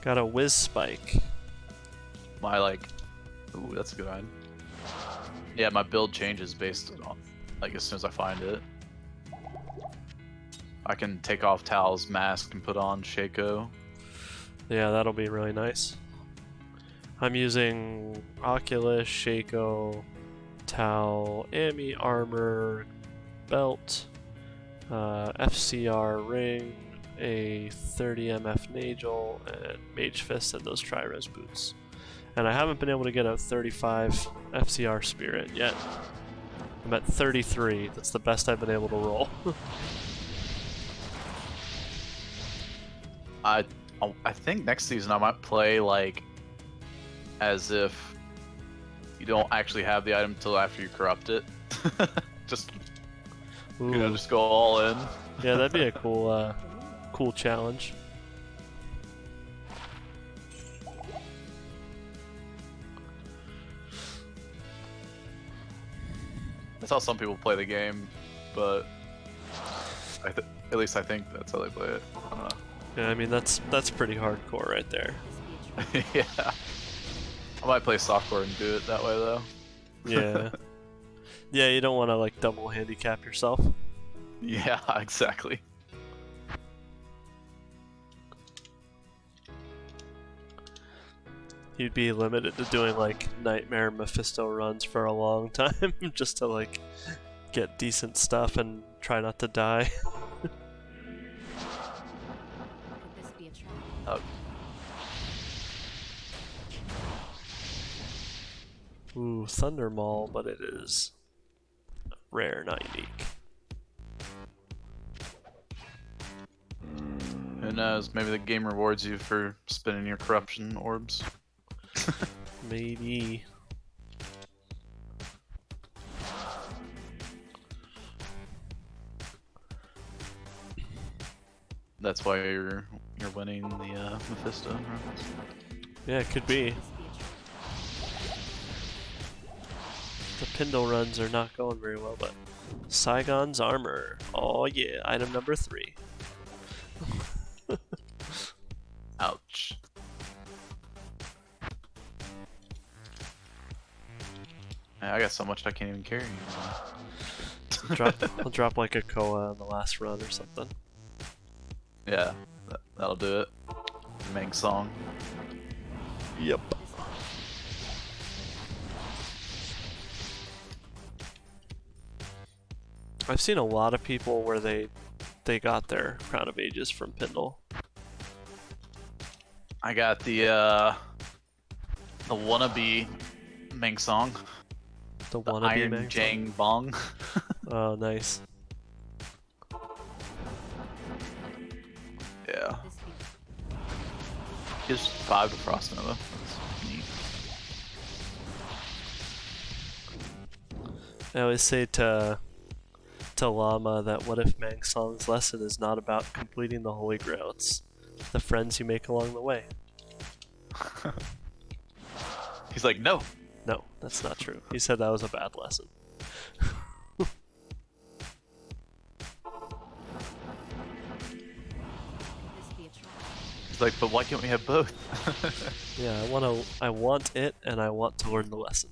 Got a whiz spike. My ooh, that's a good one. Yeah, my build changes based on like as soon as I find it. I can take off Tal's mask and put on Shaco. Yeah, that'll be really nice. I'm using Oculus, Shaco, Tal, Ami armor, belt, FCR ring, a 30 MF Nagel, and Mage Fist, and those Tri-Res boots. And I haven't been able to get a 35 FCR Spirit yet. I'm at 33. That's the best I've been able to roll. I think next season I might play like as if you don't actually have the item until after you corrupt it. Just Ooh. just go all in. Yeah, that'd be a cool challenge. That's how some people play the game, but at least I think that's how they play it. I don't know. Yeah, I mean that's pretty hardcore right there. Yeah. I might play softcore and do it that way though. Yeah. Yeah, you don't want to like double handicap yourself. Yeah, exactly. You'd be limited to doing like Nightmare Mephisto runs for a long time just to like get decent stuff and try not to die. Could this be a trap? Ooh, Thunder Maul, but it is rare, not unique. Who knows? Maybe the game rewards you for spinning your corruption orbs. Maybe. That's why you're winning the Mephisto runs. Yeah, it could be. The Pindle runs are not going very well, but Saigon's armor. Oh yeah, item number 3. Ouch. I got so much I can't even carry anymore. I'll drop like a Koa on the last run or something. Yeah, that'll do it. Main song. Yep. I've seen a lot of people where they got their Crown of Ages from Pindle. I got the wannabe Ming Song. The The wannabe Iron Mang Jang Bong. Oh, nice. Yeah. This be Gives 5 to Frost Nova. That's neat. I always say to Llama that what if Mang Song's lesson is not about completing the Holy Grail, it's the friends you make along the way. He's like, no. No, that's not true. He said that was a bad lesson. this be a trap? He's like, but why can't we have both? Yeah, I want it and I want to learn the lesson.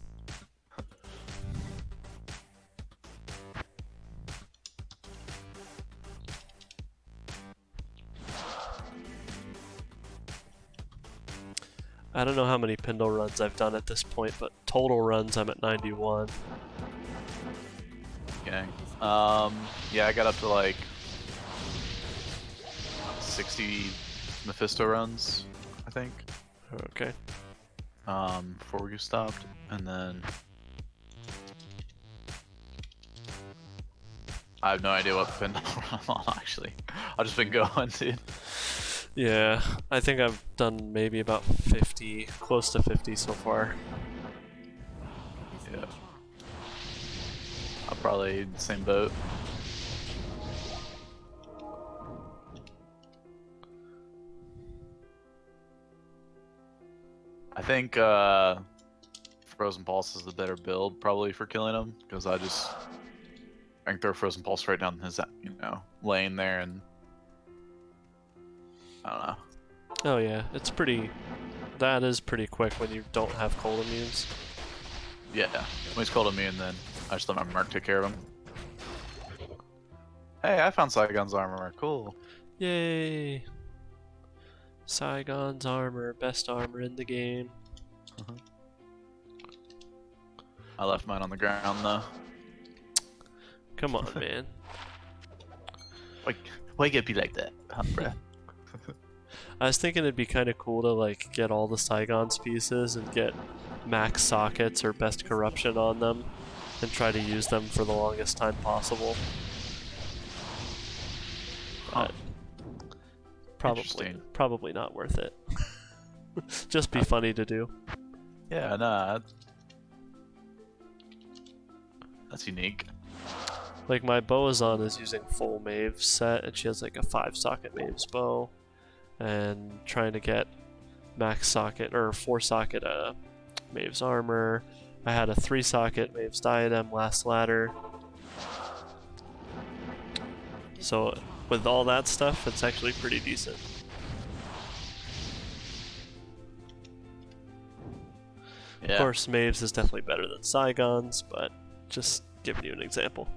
I don't know how many Pindle runs I've done at this point, but total runs I'm at 91. Gang. Yeah, I got up to like 60 Mephisto runs, I think. Okay. Before we stopped, and then I have no idea what pin I'm on actually. I've just been going, dude. Yeah, I think I've done maybe about 50, close to 50 so far. Could this be Yeah. a trap? I'm probably in the same boat. I think Frozen Pulse is the better build probably for killing him, because I can throw Frozen Pulse right down his lane there, and I don't know. Oh yeah, that is pretty quick when you don't have cold immunes. Yeah, when he's cold immune, then I just let my Merc take care of him. Hey, I found Saigon's armor. Cool. Yay! Saigon's armor, best armor in the game. I left mine on the ground though. Come on, man. Why you gotta be like that, huh, bruh? I was thinking it'd be kind of cool to like get all the Saigon's pieces and get max sockets or best corruption on them and try to use them for the longest time possible. Huh. But Interesting. probably not worth it. Just be funny to do. Yeah, nah. That's unique. Like my Boazon is using full Maeve set and she has like a 5-socket Maeve's bow and trying to get max socket or 4-socket Maeve's armor. I had a 3-socket Maeve's diadem last ladder. So with all that stuff, it's actually pretty decent. Yeah. Of course, Maeve's is definitely better than Saigon's, but just giving you an example.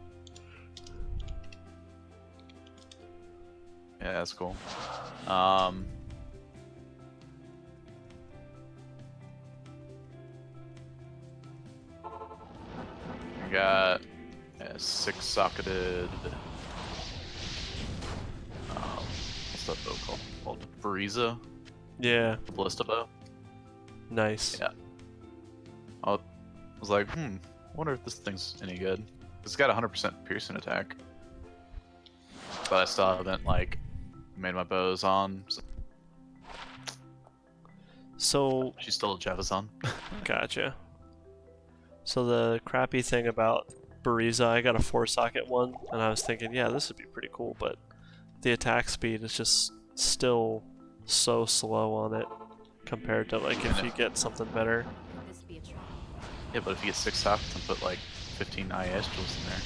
Yeah, that's cool. I got a 6-socketed. What's that bow called? Called Bariza? Yeah, The Ballista bow? nice. Yeah. I was like, wonder if this thing's any good. It's got 100% piercing attack. But I still haven't, like, made my bows on. So, She's still a Javazon. gotcha. So the crappy thing about Bariza, I got a 4-socket one, and I was thinking, yeah, this would be pretty cool, but the attack speed is just still so slow on it compared to like if you get something better. Could this be a trap? Yeah, but if you get 6 sockets and put, like, 15 IS jewels in there.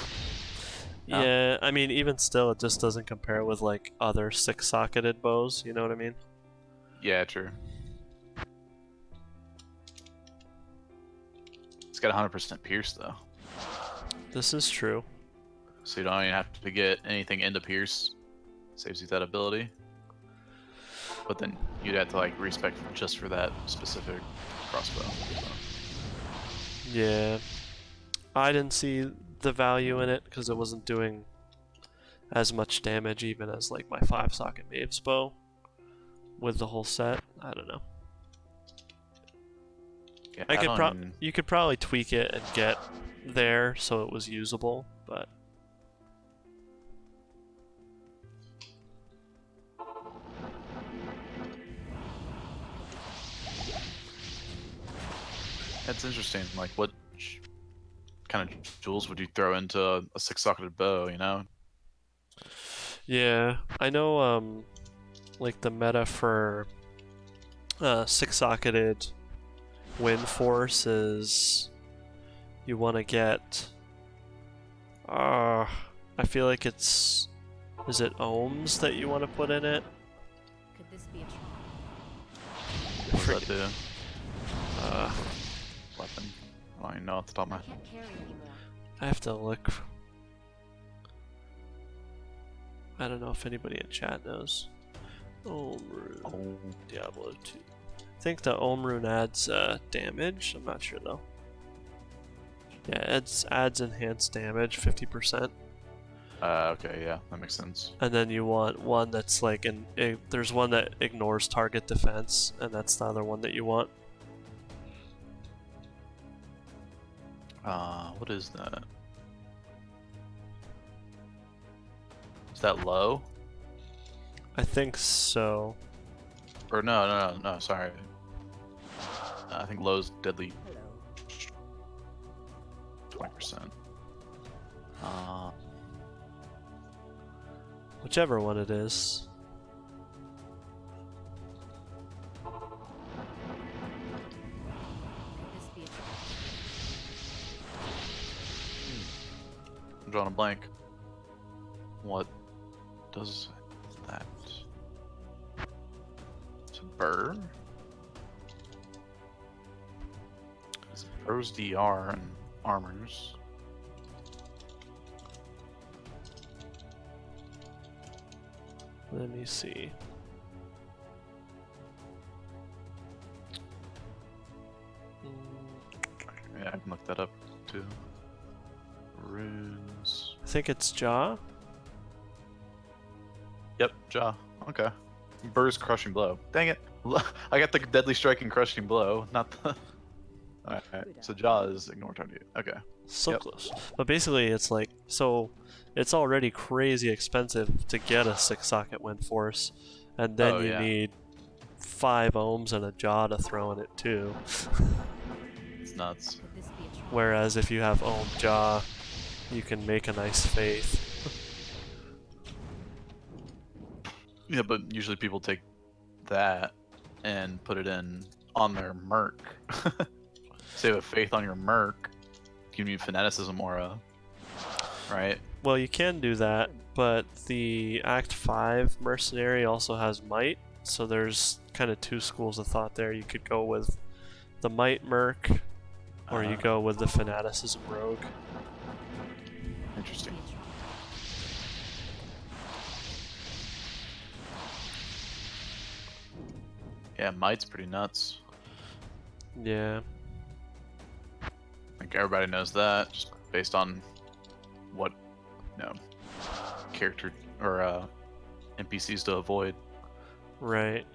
No. Yeah, I mean, even still, it just doesn't compare with like other 6-socketed bows, you know what I mean? Yeah, true. It's got 100% pierce, though. This is true. So you don't even have to get anything into Pierce. Saves you that ability. But then you'd have to like respec just for that specific crossbow. So. Yeah. I didn't see the value in it because it wasn't doing as much damage even as like my 5-socket Maeve's bow with the whole set. I don't know. Yeah, You could probably tweak it and get there so it was usable, but That's interesting. Like, what kind of jewels would you throw into a 6-socketed bow? You know? yeah, I know. Like the meta for 6-socketed wind force is you want to get. I feel like is it ohms that you want to put in it? Could this be a trap? What does that do? Uh, Weapon. I don't even know off the top of my I can't carry anymore. I have to look. I don't know if anybody in chat knows. Ohm rune. Oh. Diablo 2. I think the Ohm rune adds damage. I'm not sure though. Yeah, it adds enhanced damage, 50%. Okay, yeah, that makes sense. And then you want one that's like there's one that ignores target defense, and that's the other one that you want. What is that? Is that low? I think so. Or no, sorry. I think low's deadly Hello. 20%. Whichever one it is. Could this be a trap? I'm drawing a blank. What does that? It's a burr? It's burrs DR and armors. Let me see. Yeah, I can look that up too. Runes. I think it's Jaw. Yep, jaw. Okay. Burr's crushing blow. Dang it. I got the deadly striking crushing blow, not the. Alright, so jaw is ignore target. Okay. So Yep. close. But basically, it's like, so it's already crazy expensive to get a 6-socket wind force, and then Oh, you yeah. need 5 ohms and a jaw to throw in it too. It's nuts. Could this be a trap? Whereas if you have ohm jaw, you can make a nice faith. Yeah, but usually people take that and put it in on their merc. So you have faith on your merc, give you fanaticism aura, right? Well, you can do that, but the Act 5 mercenary also has might, so there's kind of two schools of thought there. You could go with the might merc, or you go with the fanaticism rogue. Interesting. Could this be a trap? Yeah, might's pretty nuts. Yeah. I think everybody knows that, just based on what, you know, character or NPCs to avoid. Right.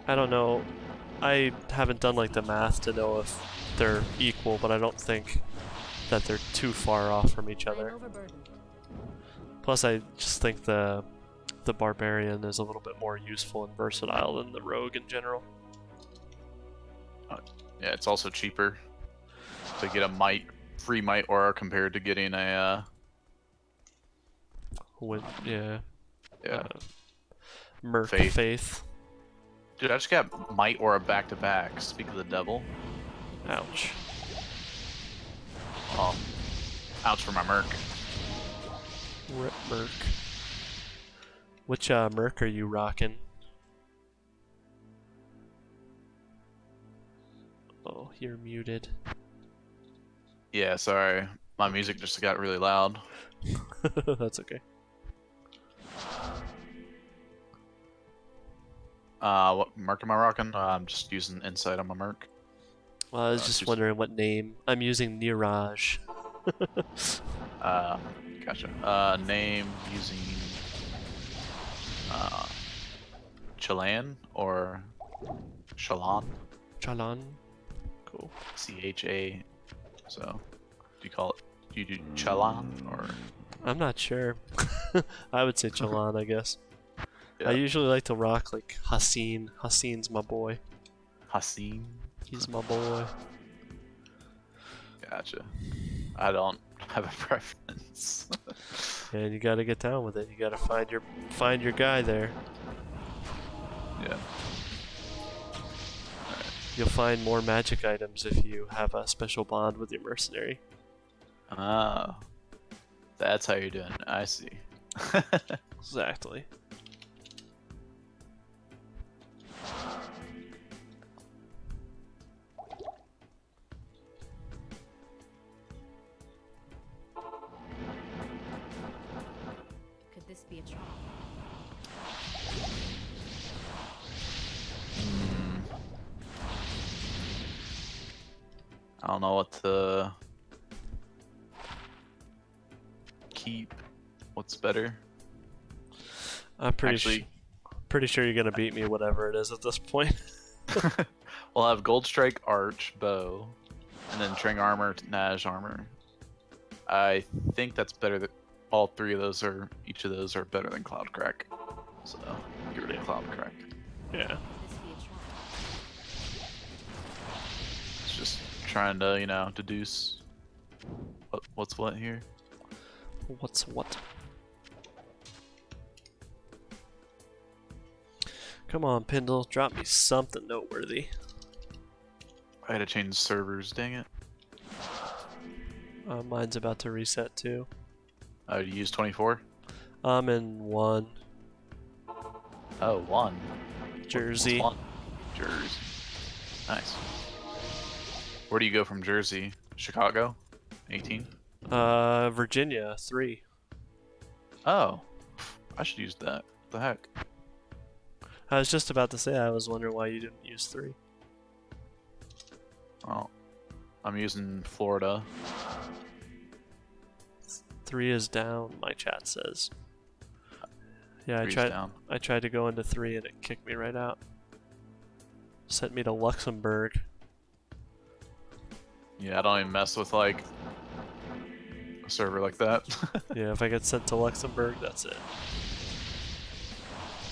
I don't know. I haven't done like the math to know if they're equal, but I don't think that they're too far off from each I'm other. overburdened. Plus, I just think the barbarian is a little bit more useful and versatile than the rogue in general. Yeah, it's also cheaper to get a free might aura compared to getting a Yeah. yeah. Merc Faith. Faith. Dude, I just got might aura back to back. Speak of the devil. Ouch. Oh, ouch for my merc. Rip Merc. Which Merc are you rocking? Oh, you're muted. Yeah, sorry. My music just got really loud. That's okay. What merc am I rocking? I'm just using Insight on my merc. Well, I was just wondering what name. I'm using Niraj. Gotcha. Name using Chalan or Chalan? Chalan. Cool. CHA. So, do you call it? Do you do Chalan or? I'm not sure. I would say Chalan, I guess. Yeah. I usually like to rock like Haseen. Haseen's my boy. Haseen. He's my boy. Gotcha. I don't have a preference. And you gotta get down with it. You gotta find your guy there. Yeah. You'll find more magic items if you have a special bond with your mercenary. Oh. That's how you're doing it. I see. Exactly. Could this be a trap? I don't know what to keep. What's better? I'm Actually, pretty sure you're gonna beat me whatever it is at this point. we'll have Gold Strike, Arch, Bow, and then Tring Armor, Naj Armor. I think that's better. That all three of those are, each of those are better than Cloud Crack. So get rid of Cloud Crack. Yeah. Could this be a trap? It's just trying to, you know, deduce what's what here. What's what? Come on, Pindle, drop me something noteworthy. I had to change servers. Dang it. Mine's about to reset too. Oh, you use 24? I'm in 1. Oh, 1. Jersey. What's 1? Jersey. Nice. Where do you go from Jersey? Chicago? 18? Virginia 3. Oh, I should use that. What the heck? I was just about to say I was wondering why you didn't use 3. Oh, I'm using Florida. 3 is down, my chat says. Yeah, Three's I tried. down. I tried to go into 3 and it kicked me right out. Sent me to Luxembourg. Yeah, I don't even mess with like a server like that. Yeah, if I get sent to Luxembourg, that's it.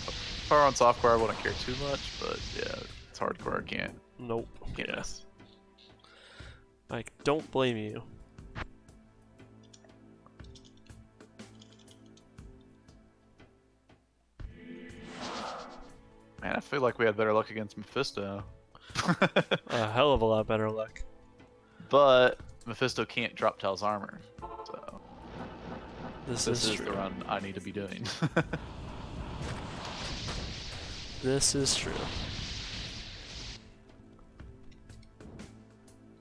If I were on software, I wouldn't care too much, but yeah, it's hardcore. I can't. Nope. Can't Yeah. mess. I don't blame you. Man, I feel like we had better luck against Mephisto. A hell of a lot better luck. But Mephisto can't drop Tal's armor, so This this is is true. the run I need to be doing. This is true.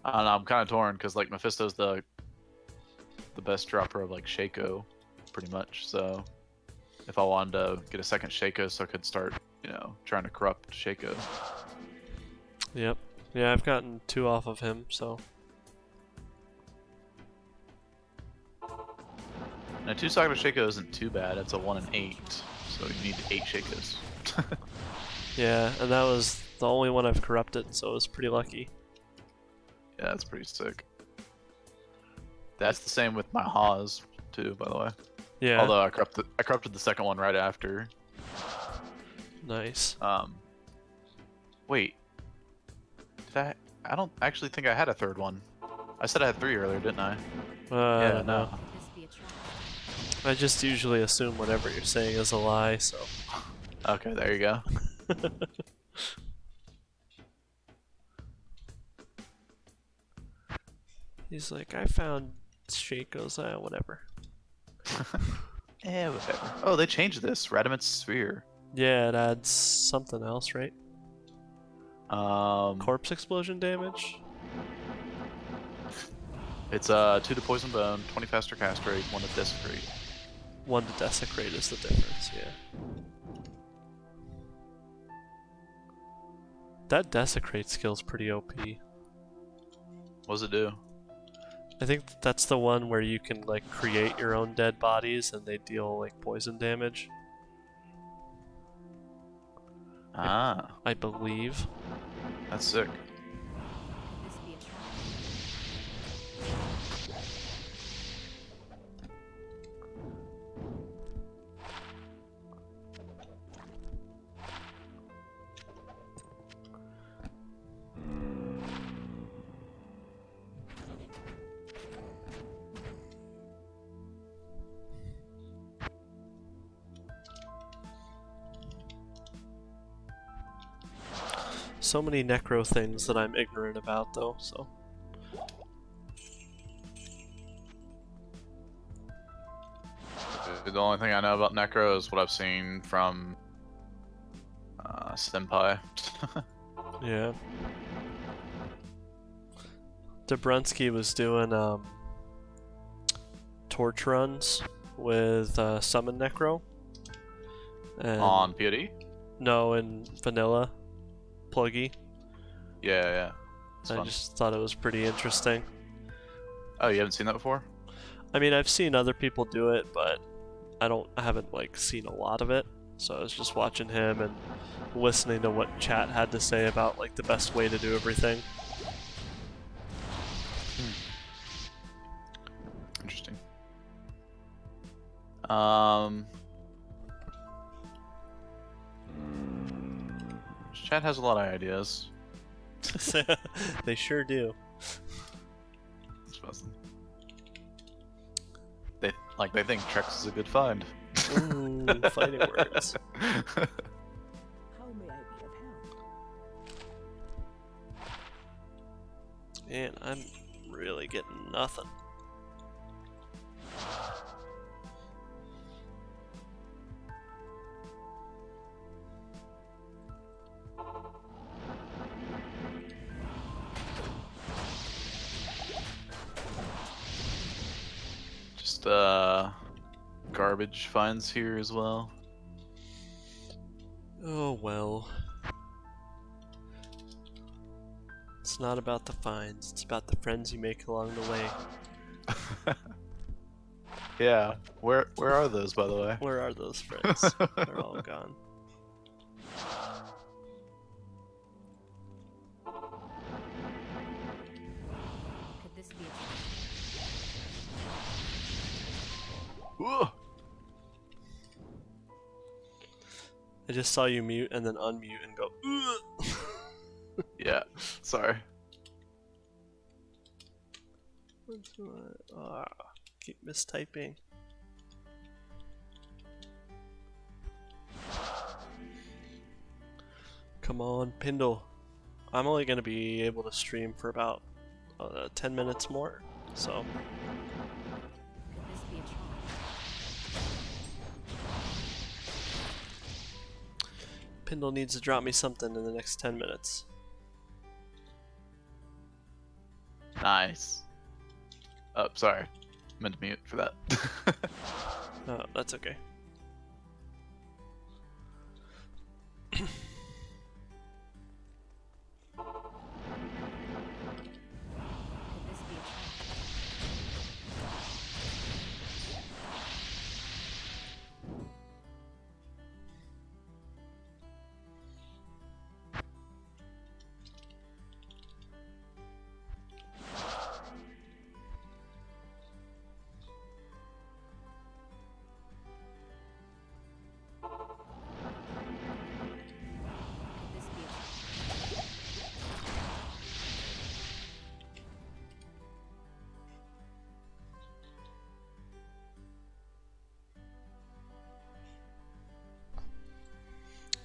I don't know, I'm kind of torn because like Mephisto's the best dropper of like Shaco, pretty much. So if I wanted to get a second Shaco, so I could start, you know, trying to corrupt Shaco. Yep. Yeah, I've gotten 2 off of him, so. Now 2 Saga Shaco isn't too bad. It's a 1 in 8, so you need 8 Shacos. Yeah, and that was the only one I've corrupted, so it was pretty lucky. Yeah, that's pretty sick. That's the same with my Haas too, by the way. Yeah. Although I corrupted the second one right after. Nice. Wait. Did I don't actually think I had a third one. I said I had 3 earlier, didn't I? Yeah, no. Could this be a trap? I just usually assume whatever you're saying is a lie, so. Okay, there you go. He's like, I found Shaco's, whatever. Yeah, whatever. Oh, they changed this. Radiment's Sphere. Yeah, it adds something else, right? Corpse explosion damage? It's 2 to poison bone, 20 faster cast rate, 1 to desecrate. 1 to desecrate is the difference, yeah. That desecrate skill's pretty OP. What does it do? I think that's the one where you can like create your own dead bodies and they deal like poison damage. Ah, I believe. that's sick. Could this be a trap? So many necro things that I'm ignorant about though, so. The only thing I know about Necro is what I've seen from Senpai. Yeah. Dobrunsky was doing torch runs with Summon Necro. And On POD? no, in vanilla. Pluggy. Yeah. It's I fun. just thought it was pretty interesting. Oh, you haven't seen that before? I mean, I've seen other people do it, but I haven't like seen a lot of it. So I was just watching him and listening to what chat had to say about like the best way to do everything. Interesting. Chat has a lot of ideas. They sure do. They think Trex is a good find. Ooh, fighting words. How may I be of help? Man, I'm really getting nothing. Just garbage finds here as well. Oh well. It's not about the finds, it's about the friends you make along the way. Yeah. Where are those, by the way? Where are those friends? They're all gone. Could this be a trap? Ooh. I just saw you mute and then unmute and go, "Ugh." Yeah. Sorry. Keep mistyping. Come on, Pindle. I'm only going to be able to stream for about 10 minutes more, so. Could this be a trap? Pindle needs to drop me something in the next 10 minutes. Nice. Oh, sorry. Meant to mute for that. Oh, that's okay. Could this be a trap? Could this be a trap?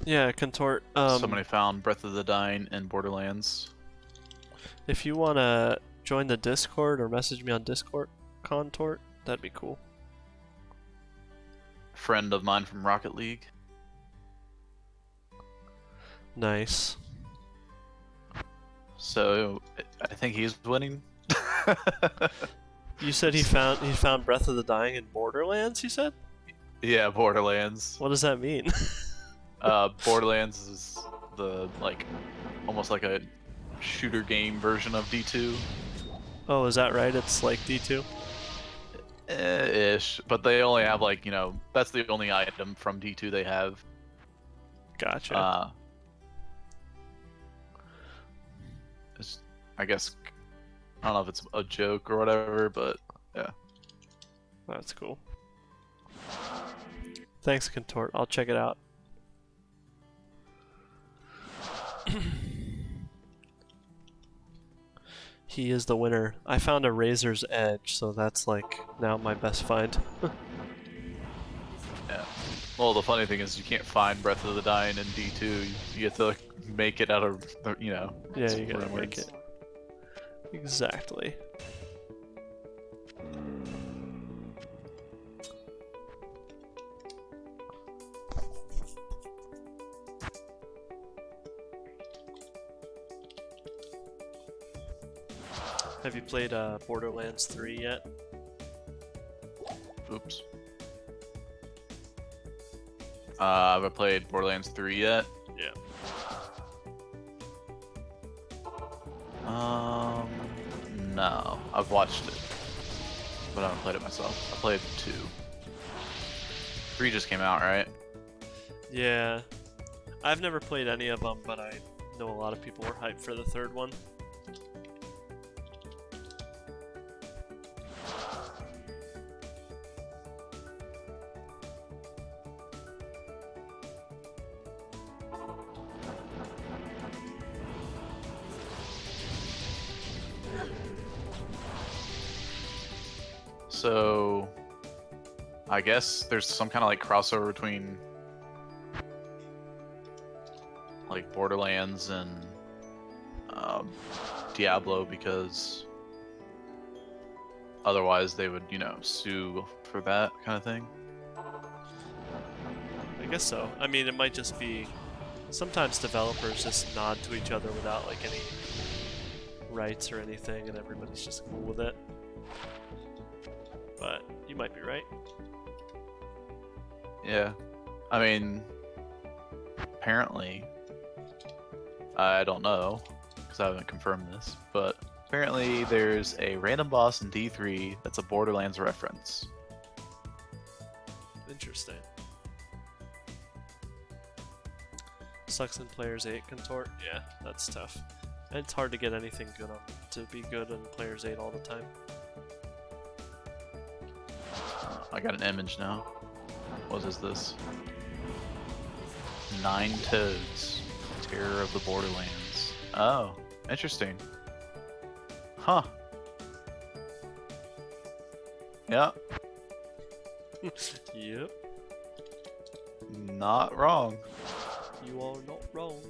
Yeah, Contort. Somebody found Breath of the Dying in Borderlands. If you want to join the Discord or message me on Discord, Contort, that'd be cool. Friend of mine from Rocket League. Nice. So I think he's winning. You said he found Breath of the Dying in Borderlands. You said. Yeah, Borderlands. What does that mean? Borderlands is the almost like a shooter game version of D2. Oh, is that right? It's like D2. Ish, but they only have that's the only item from D2 they have. Gotcha. I guess I don't know if it's a joke or whatever, but yeah. That's cool. Thanks, Contort. I'll check it out. He is the winner. I found a Razor's Edge, so that's like now my best find. Yeah. Well, the funny thing is you can't find Breath of the Dying in D2. You have to make it out of, Yeah, you gotta make it. Exactly. Have you played Borderlands 3 yet? Oops. Have I played Borderlands 3 yet? Yeah. No. I've watched it, but I haven't played it myself. I played 2. 3 just came out, right? Yeah. I've never played any of them, but I know a lot of people were hyped for the third one. So, I guess there's some kind of crossover between Borderlands and Diablo, because otherwise they would, sue for that kind of thing. I guess so. I mean, it might just be... Sometimes developers just nod to each other without any rights or anything, and everybody's just cool with it. But you might be right. Yeah. I mean, apparently, I don't know, because I haven't confirmed this, but apparently there's a random boss in D3 that's a Borderlands reference. Interesting. Sucks in Players 8 Contort? Yeah, that's tough. And it's hard to get anything good to be good in Players 8 all the time. I got an image now. What is this? 9 Toads. Terror of the Borderlands. Oh, interesting. Huh. Yeah. Yep. Not wrong. You are not wrong.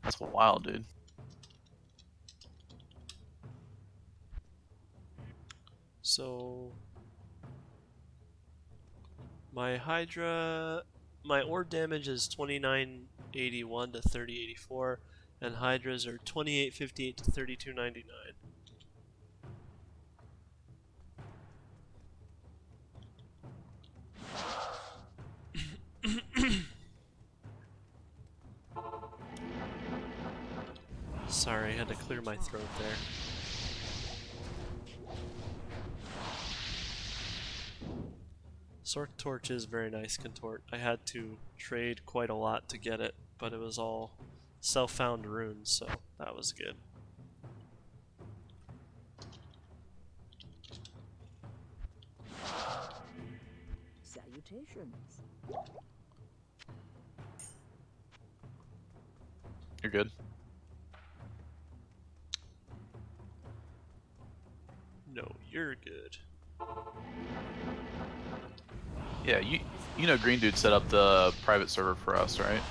That's wild, dude. So my Hydra, my ore damage is 2981 to 3084, and Hydras are 2858 to 3299. Sorry, I had to clear my throat there. Sword Torch is very nice, Contort. I had to trade quite a lot to get it, but it was all self-found runes, so that was good. Salutations. You're good. No, you're good. Yeah, you know Green Dude set up the private server for us, right?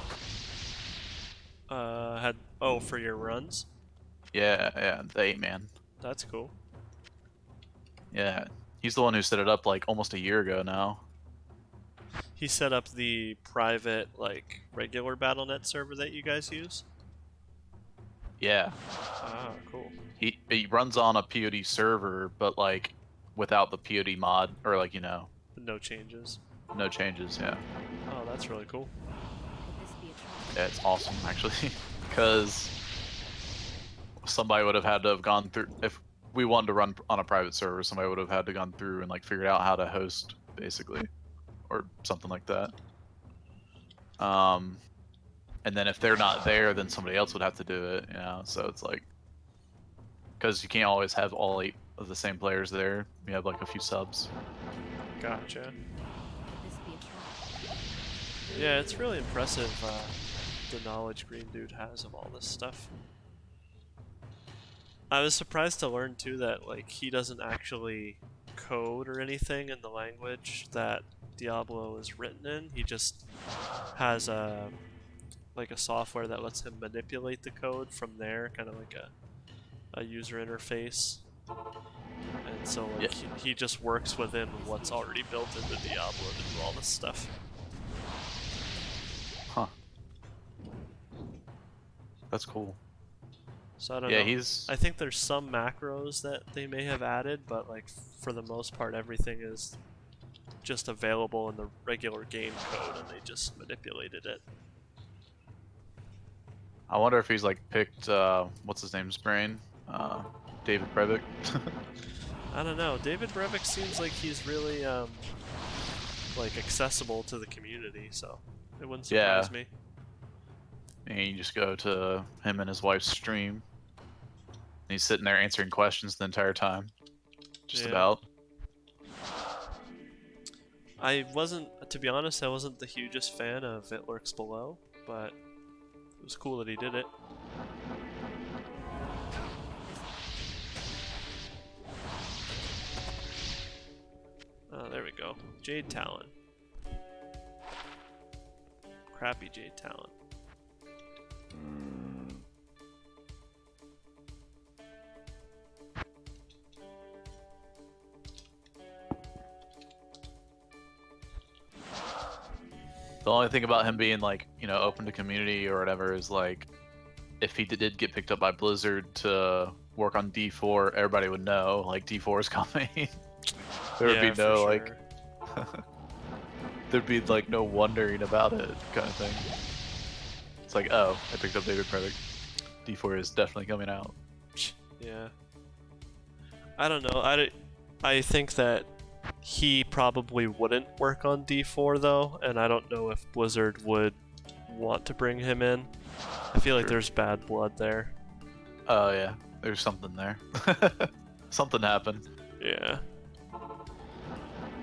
For your runs? Yeah, the 8-man. That's cool. Yeah, he's the one who set it up like almost a year ago now. He set up the private, like, regular BattleNet server that you guys use? Yeah, Ah, cool. he runs on a POD server, but like without the POD mod, or like, you know, No changes. no changes. Yeah, Oh, that's really cool. Could this be a trap? yeah, it's awesome actually, because somebody would have had to have gone through if we wanted to run on a private server. Somebody would have had to gone through and like figured out how to host basically, or something like that. And then if they're not there, then somebody else would have to do it. You know, so it's like because you can't always have all 8 of the same players there. We have like a few subs. Gotcha. Could this be a trap? Yeah, it's really impressive the knowledge Green Dude has of all this stuff. I was surprised to learn too that like he doesn't actually code or anything in the language that Diablo is written in. He just has a software that lets him manipulate the code from there, kind of like a user interface. And so like he just works within what's already built into Diablo to do all this stuff. Huh. That's cool. So I don't Yeah, know. I think there's some macros that they may have added, but like for the most part everything is just available in the regular game code and they just manipulated it. I wonder if he's like picked what's his name's brain? David Brevik. I don't know. David Brevik seems like he's really like accessible to the community, so it wouldn't surprise me. And you just go to him and his wife's stream. And he's sitting there answering questions the entire time. Just about. I wasn't, to be honest, I wasn't the hugest fan of It Lurks Below, but it was cool that he did it. Oh, there we go. Jade Talon. Crappy Jade Talon. The only thing about him being like, you know, open to community or whatever is like, if he did get picked up by Blizzard to work on D4, everybody would know like D4 is coming. There would be no like, there'd be like no wondering about it kind of thing. It's like, oh, I picked up David Brevik. D4 is definitely coming out. Yeah. I don't know. I think that he probably wouldn't work on D4 though, and I don't know if Blizzard would want to bring him in. I feel like there's bad blood there. Oh yeah, there's something there. Something happened. Yeah.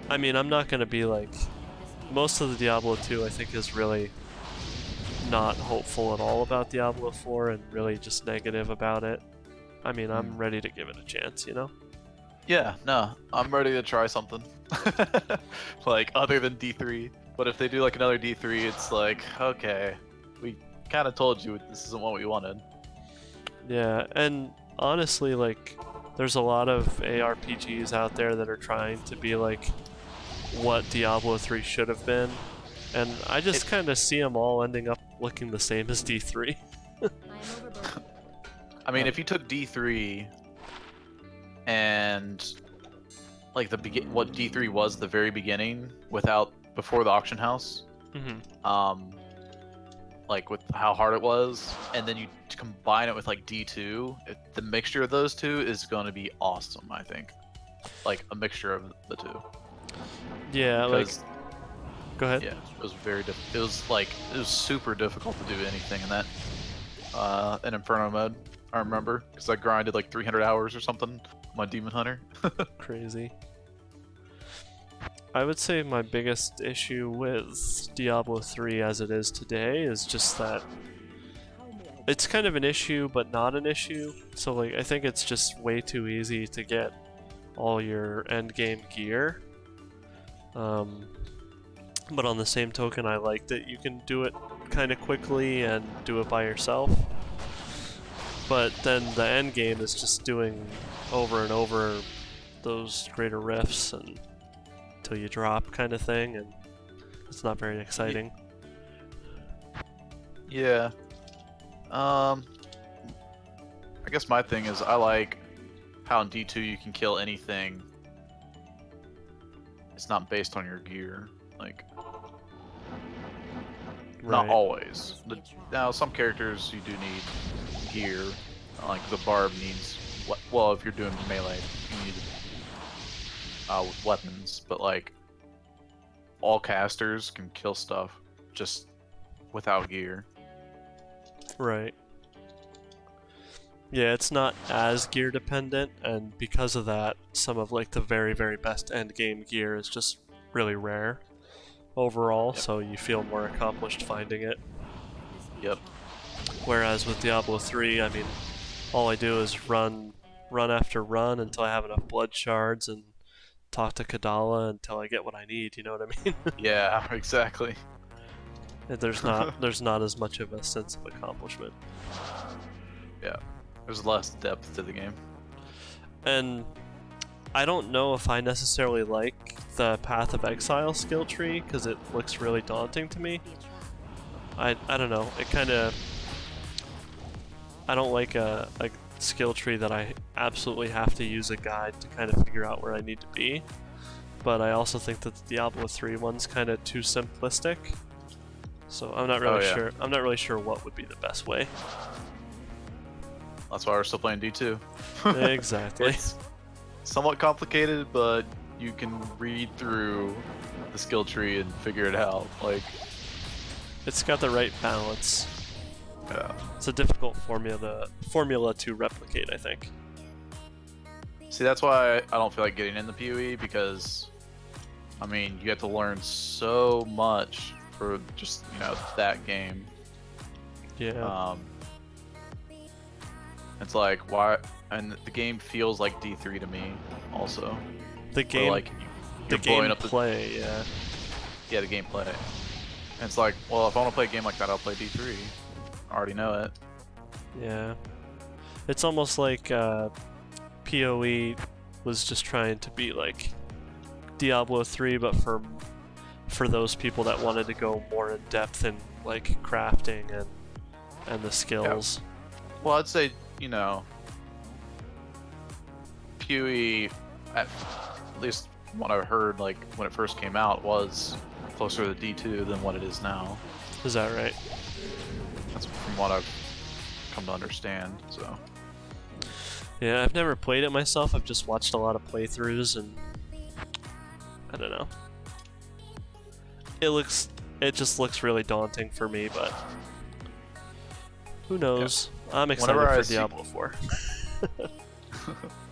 I mean, I'm not gonna be like... Most of the Diablo 2 I think is really not hopeful at all about Diablo 4 and really just negative about it. I mean, I'm ready to give it a chance, you know? Yeah, no, I'm ready to try something. Like, other than D3. But if they do like another D3, it's like, okay, we kind of told you this isn't what we wanted. Yeah, and honestly, like, there's a lot of ARPGs out there that are trying to be like what Diablo 3 should have been, and I just kind of see them all ending up looking the same as D3. I mean, if you took D3 and like what D3 was the very beginning before the auction house, like with how hard it was, and then you combine it with like D2, the mixture of those two is going to be awesome, I think. Like a mixture of the two. Yeah, like... Go ahead. Yeah, it was very it was super difficult to do anything in that in Inferno mode. I remember because I grinded like 300 hours or something on my Demon Hunter. Crazy. I would say my biggest issue with Diablo 3 as it is today is just that it's kind of an issue but not an issue. So like I think it's just way too easy to get all your endgame gear. But on the same token, I like that you can do it kind of quickly and do it by yourself. But then the end game is just doing over and over those greater rifts and until you drop kind of thing, and it's not very exciting. Yeah. I guess my thing is I like how in D2 you can kill anything. It's not based on your gear. Like, not Right. always. Now, some characters you do need gear. Like the barb needs. Well, if you're doing melee, you need weapons. But like, all casters can kill stuff just without gear. Right. Yeah, it's not as gear dependent, and because of that, some of like the very, very best end game gear is just really rare overall, so you feel more accomplished finding it. Yep. Whereas with Diablo 3, I mean, all I do is run after run until I have enough blood shards and talk to Kadala until I get what I need, you know what I mean? Yeah, exactly. And there's not as much of a sense of accomplishment. Yeah. There's less depth to the game. And I don't know if I necessarily like the Path of Exile skill tree, because it looks really daunting to me. I don't know, it kind of... I don't like a skill tree that I absolutely have to use a guide to kind of figure out where I need to be. But I also think that the Diablo 3 one's kind of too simplistic. So I'm not really sure. I'm not really sure what would be the best way. That's why we're still playing D2. Exactly. It's somewhat complicated, but you can read through the skill tree and figure it out. Like, It's got the right balance. yeah. It's a difficult formula to replicate, I think. See, that's why I don't feel like getting in the PoE, because, I mean, you have to learn so much for just, you know, that game. Yeah. It's like, why? And the game feels like D3 to me, also. The game, where, like, the you're blowing up gameplay, yeah. Yeah, the gameplay. And it's like, well, if I want to play a game like that, I'll play D3. I already know it. Yeah. It's almost like PoE was just trying to be like Diablo 3, but for those people that wanted to go more in depth in like crafting and the skills. Yeah. Well, I'd say, you know, PoE, at least what I've heard, like when it first came out, was closer to D2 than what it is now. Is that right? That's from what I've come to understand. So. Yeah, I've never played it myself. I've just watched a lot of playthroughs, and I don't know. It just looks really daunting for me, but who knows? Yeah. I'm excited for Diablo 4.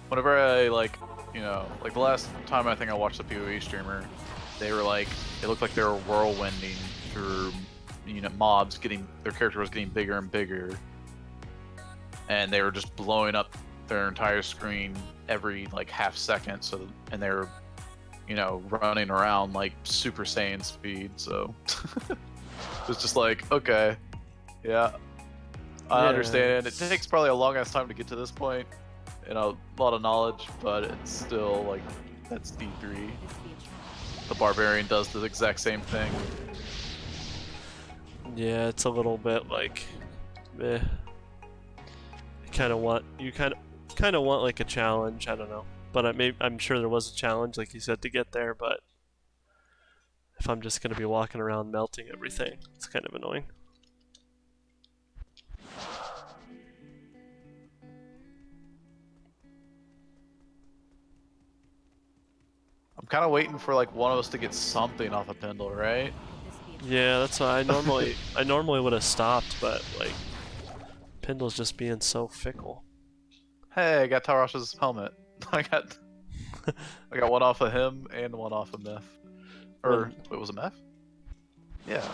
Whenever I, like, you know, like the last time I think I watched a PoE streamer, they were like, it looked like they were whirlwinding through, you know, mobs their character was getting bigger and bigger, and they were just blowing up their entire screen every like half second, and they were, you know, running around like Super Saiyan speed, so it's just like, okay, yeah, I understand. It takes probably a long ass time to get to this point, and a lot of knowledge, but it's still like, that's D3. The Barbarian does the exact same thing. Yeah, it's a little bit like, meh. You kind of want like a challenge. I don't know, but I'm sure there was a challenge, like you said, to get there. But if I'm just gonna be walking around melting everything, it's kind of annoying. I'm kind of waiting for like one of us to get something off a Pendle, right? Yeah, that's why I normally would have stopped, but like Pendle's just being so fickle. Hey, I got Tarash's helmet. I got one off of him and one off of Meth. Or wait, was it Meth? Yeah.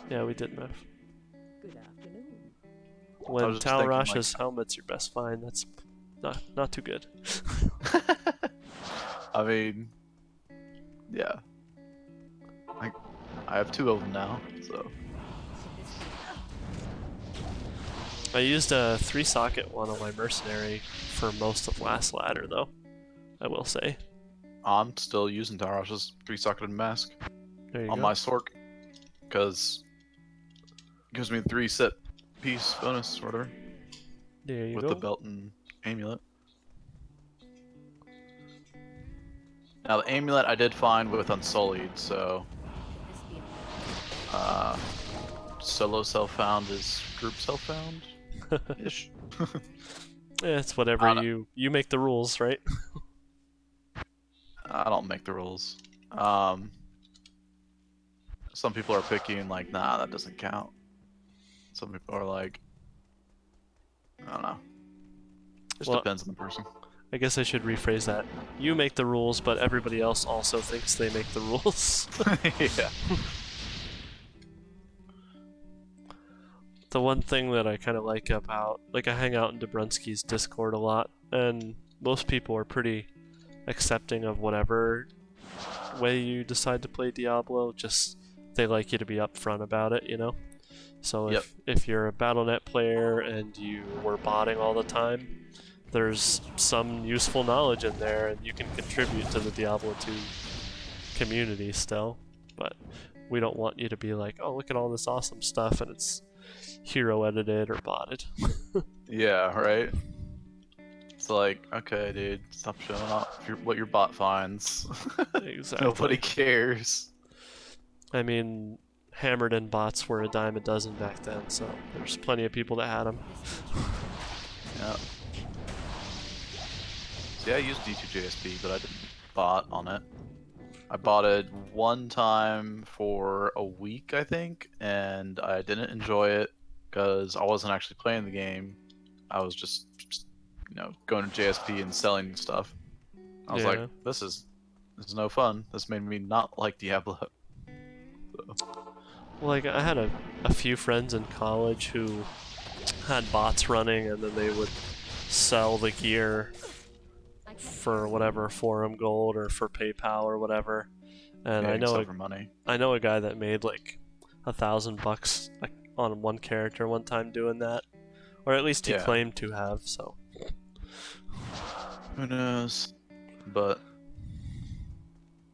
Yeah, we did Meth. Good afternoon. When Talrash's like... helmet's your best find, that's not too good. I mean, yeah. I have two of them now, so. I used a 3-socket one on my mercenary for most of last ladder, though. I will say. I'm still using Tarash's 3-socketed mask There you on go. my Sork because it gives me 3 set piece bonus or whatever There you with go. the belt and amulet. Now the amulet I did find with Unsullied, so This be a trap. solo self-found is group self-found ish. Yeah, it's whatever I don't- you make the rules, right? I don't make the rules. Some people are picky and like, nah, that doesn't count. Some people are like, I don't know. Just Well, depends on the person. I guess I should rephrase that. You make the rules, but everybody else also thinks they make the rules. Yeah. The one thing that I kind of like about, like, I hang out in Dobrunsky's Discord a lot, and most people are pretty accepting of whatever way you decide to play Diablo. Just they like you to be upfront about it, you know. So Yep. if you're a BattleNet player and you were botting all the time, there's some useful knowledge in there, and you can contribute to the Diablo 2 community still. But we don't want you to be like, oh, look at all this awesome stuff, and it's hero edited or botted. Yeah, right? It's like, okay, dude, stop showing off what your bot finds. Exactly. Nobody cares. I mean, hammered in bots were a dime a dozen back then, so there's plenty of people that had them. Yeah. See, I used D2JSP, but I didn't bot on it. I bought it one time for a week, I think, and I didn't enjoy it because I wasn't actually playing the game. I was just going to JSP and selling stuff. I was Yeah. like, this is no fun. This made me not like Diablo. Well, like, I had a few friends in college who had bots running, and then they would sell the gear for whatever, forum gold or for PayPal or whatever. And Yeah, I you can sell know for money. a guy that made like $1,000 on one character one time doing that, or at least he Yeah. claimed to have. So Who knows? But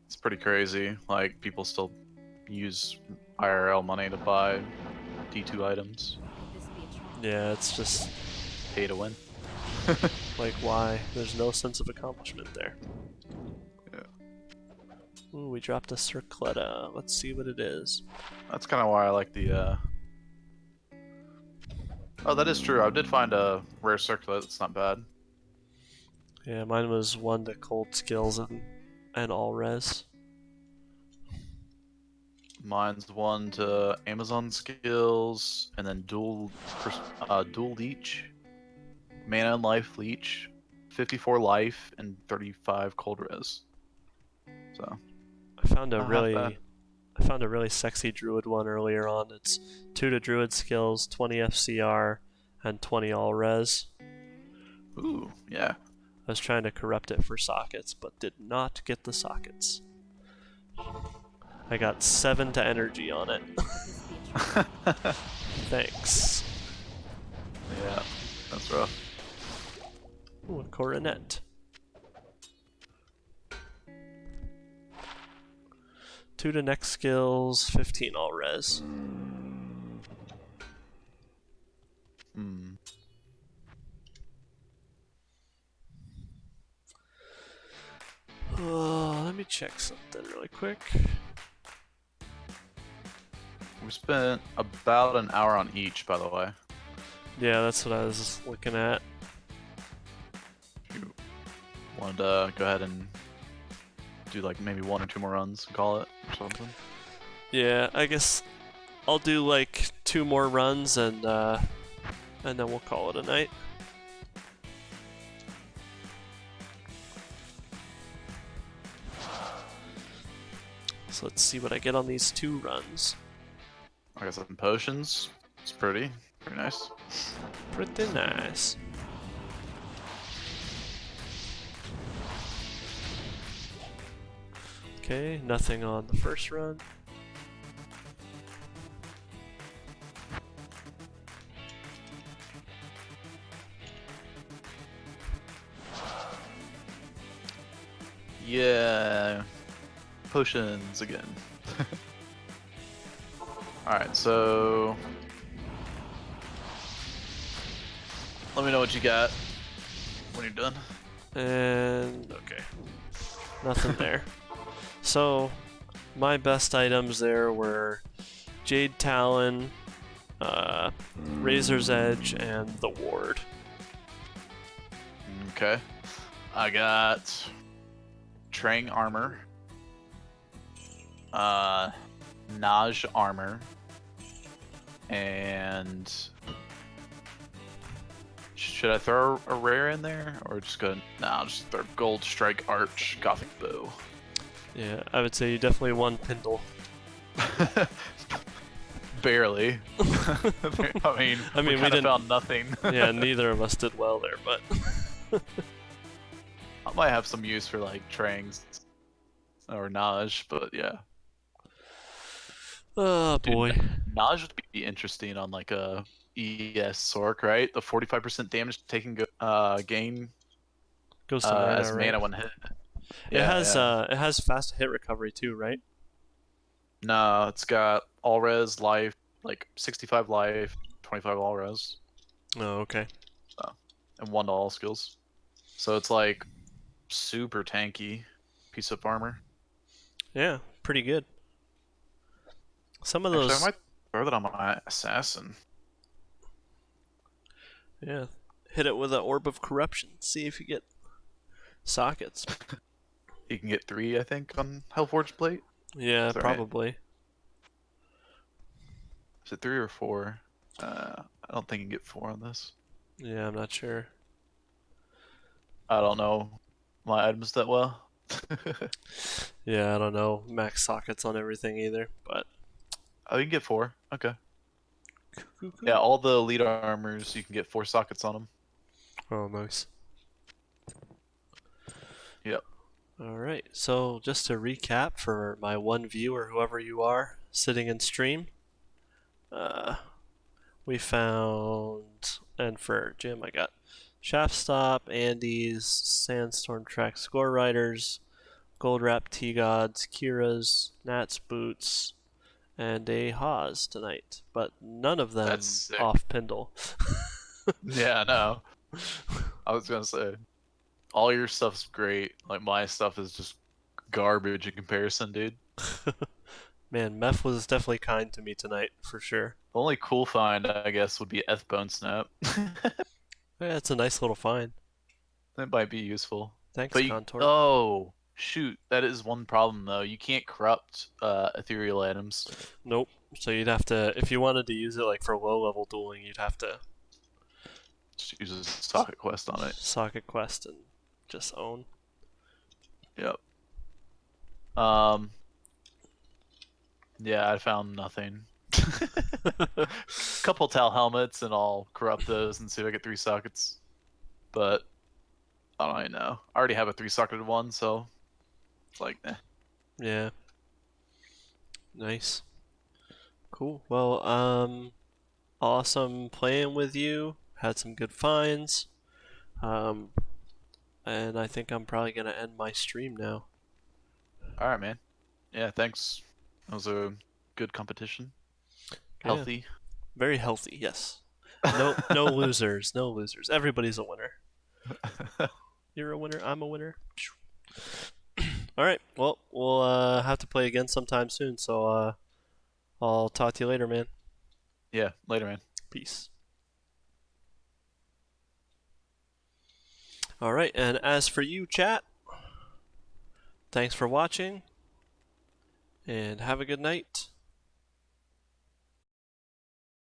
it's pretty crazy. Like, people still use IRL money to buy D2 items. This be a trap. yeah, it's just Pay to win. like, why? There's no sense of accomplishment there. Yeah. Ooh, we dropped a Circletta. Let's see what it is. That's kind of why I like the, Oh, that is true. I did find a rare circlet. It's not bad. Yeah, mine was 1 to cold skills and all res. Mine's 1 to Amazon skills, and then dual leech, mana and life leech, 54 life, and 35 cold res. So I found Not half bad. I found a really sexy druid one earlier on. It's 2 to druid skills, 20 FCR, and 20 all res. ooh, yeah. I was trying to corrupt it for sockets, but did not get the sockets. I got 7 to energy on it. This be a trap. Thanks. Yeah, that's rough. Ooh, a coronet. 2 to next skills, 15 all res. Hmm. Let me check something really quick. We spent about an hour on each, by the way. Yeah, that's what I was looking at. If you wanted to go ahead and do like maybe 1 or 2 more runs and call it or something. Yeah, I guess I'll do like 2 more runs and then we'll call it a night. So let's see what I get on these 2 runs. I got some potions. It's pretty nice. Pretty nice. Okay, nothing on the first run. Yeah. Potions again. Alright, so... Let me know what you got when you're done. And okay, nothing there. So my best items there were Jade Talon, Razor's Edge, and the Ward. Okay. I got Trang armor, Naj armor, and should I throw a rare in there or just go? Nah, I'll just throw Gold Strike Arch Gothic Bow. Yeah, I would say you definitely won Pindle. Barely. I mean, we didn't found nothing. Yeah, neither of us did well there, but I might have some use for like Trangs or Naj, but yeah. oh boy. Naj would be interesting on like a ES Sork, right? The 45% damage taking gain Goes to mana, as right? mana when hit. It has fast hit recovery too, right? No, it's got all res life, like 65 life, 25 all res, Oh, okay. and 1 to all skills. So it's like super tanky piece of armor. Yeah, pretty good. Some of Actually, those I might throw that on my assassin. Yeah. Hit it with an Orb of Corruption. See if you get sockets. You can get 3, I think, on Hellforge Plate. Yeah, Is that probably. Right? Is it 3 or 4? I don't think you can get 4 on this. Yeah, I'm not sure. I don't know my items that well. Yeah, I don't know max sockets on everything either, but Oh, you can get 4. Okay. Yeah, all the elite armors, you can get 4 sockets on them. Oh, nice. Yep. Alright, so just to recap for my one viewer, whoever you are, sitting in stream, we found, and for Jim I got Shaft Stop, Andes, Sandstorm Track Score Riders, Gold Wrap T-Gods, Kira's, Nat's Boots, and a Haas tonight, but none of them That's sick. off Pindle. Yeah, no. I was gonna say, all your stuff's great. Like my stuff is just garbage in comparison, dude. Man, Meph was definitely kind to me tonight, for sure. The only cool find, I guess, would be Eth Bone Snap. Yeah, it's a nice little find. That might be useful. Thanks, But Contour. oh, shoot. That is one problem, though. You can't corrupt ethereal items. Nope. So you'd have to, if you wanted to use it like for low-level dueling, you'd have to Just use a socket quest on it. socket quest and just own. Yep. Yeah, I found nothing. Couple Tal helmets, and I'll corrupt those and see if I get 3 sockets. But I don't really know. I already have a 3-socketed one, so it's like, eh. Yeah. Nice. Cool. Well, awesome playing with you. Had some good finds. And I think I'm probably gonna end my stream now. All right, man. Yeah, thanks. That was a good competition. Yeah. Healthy. Very healthy, yes. No losers, no losers. Everybody's a winner. You're a winner, I'm a winner. Alright, well, we'll have to play again sometime soon, so I'll talk to you later, man. Yeah, later, man. Peace. Alright, and as for you, chat, thanks for watching, and have a good night.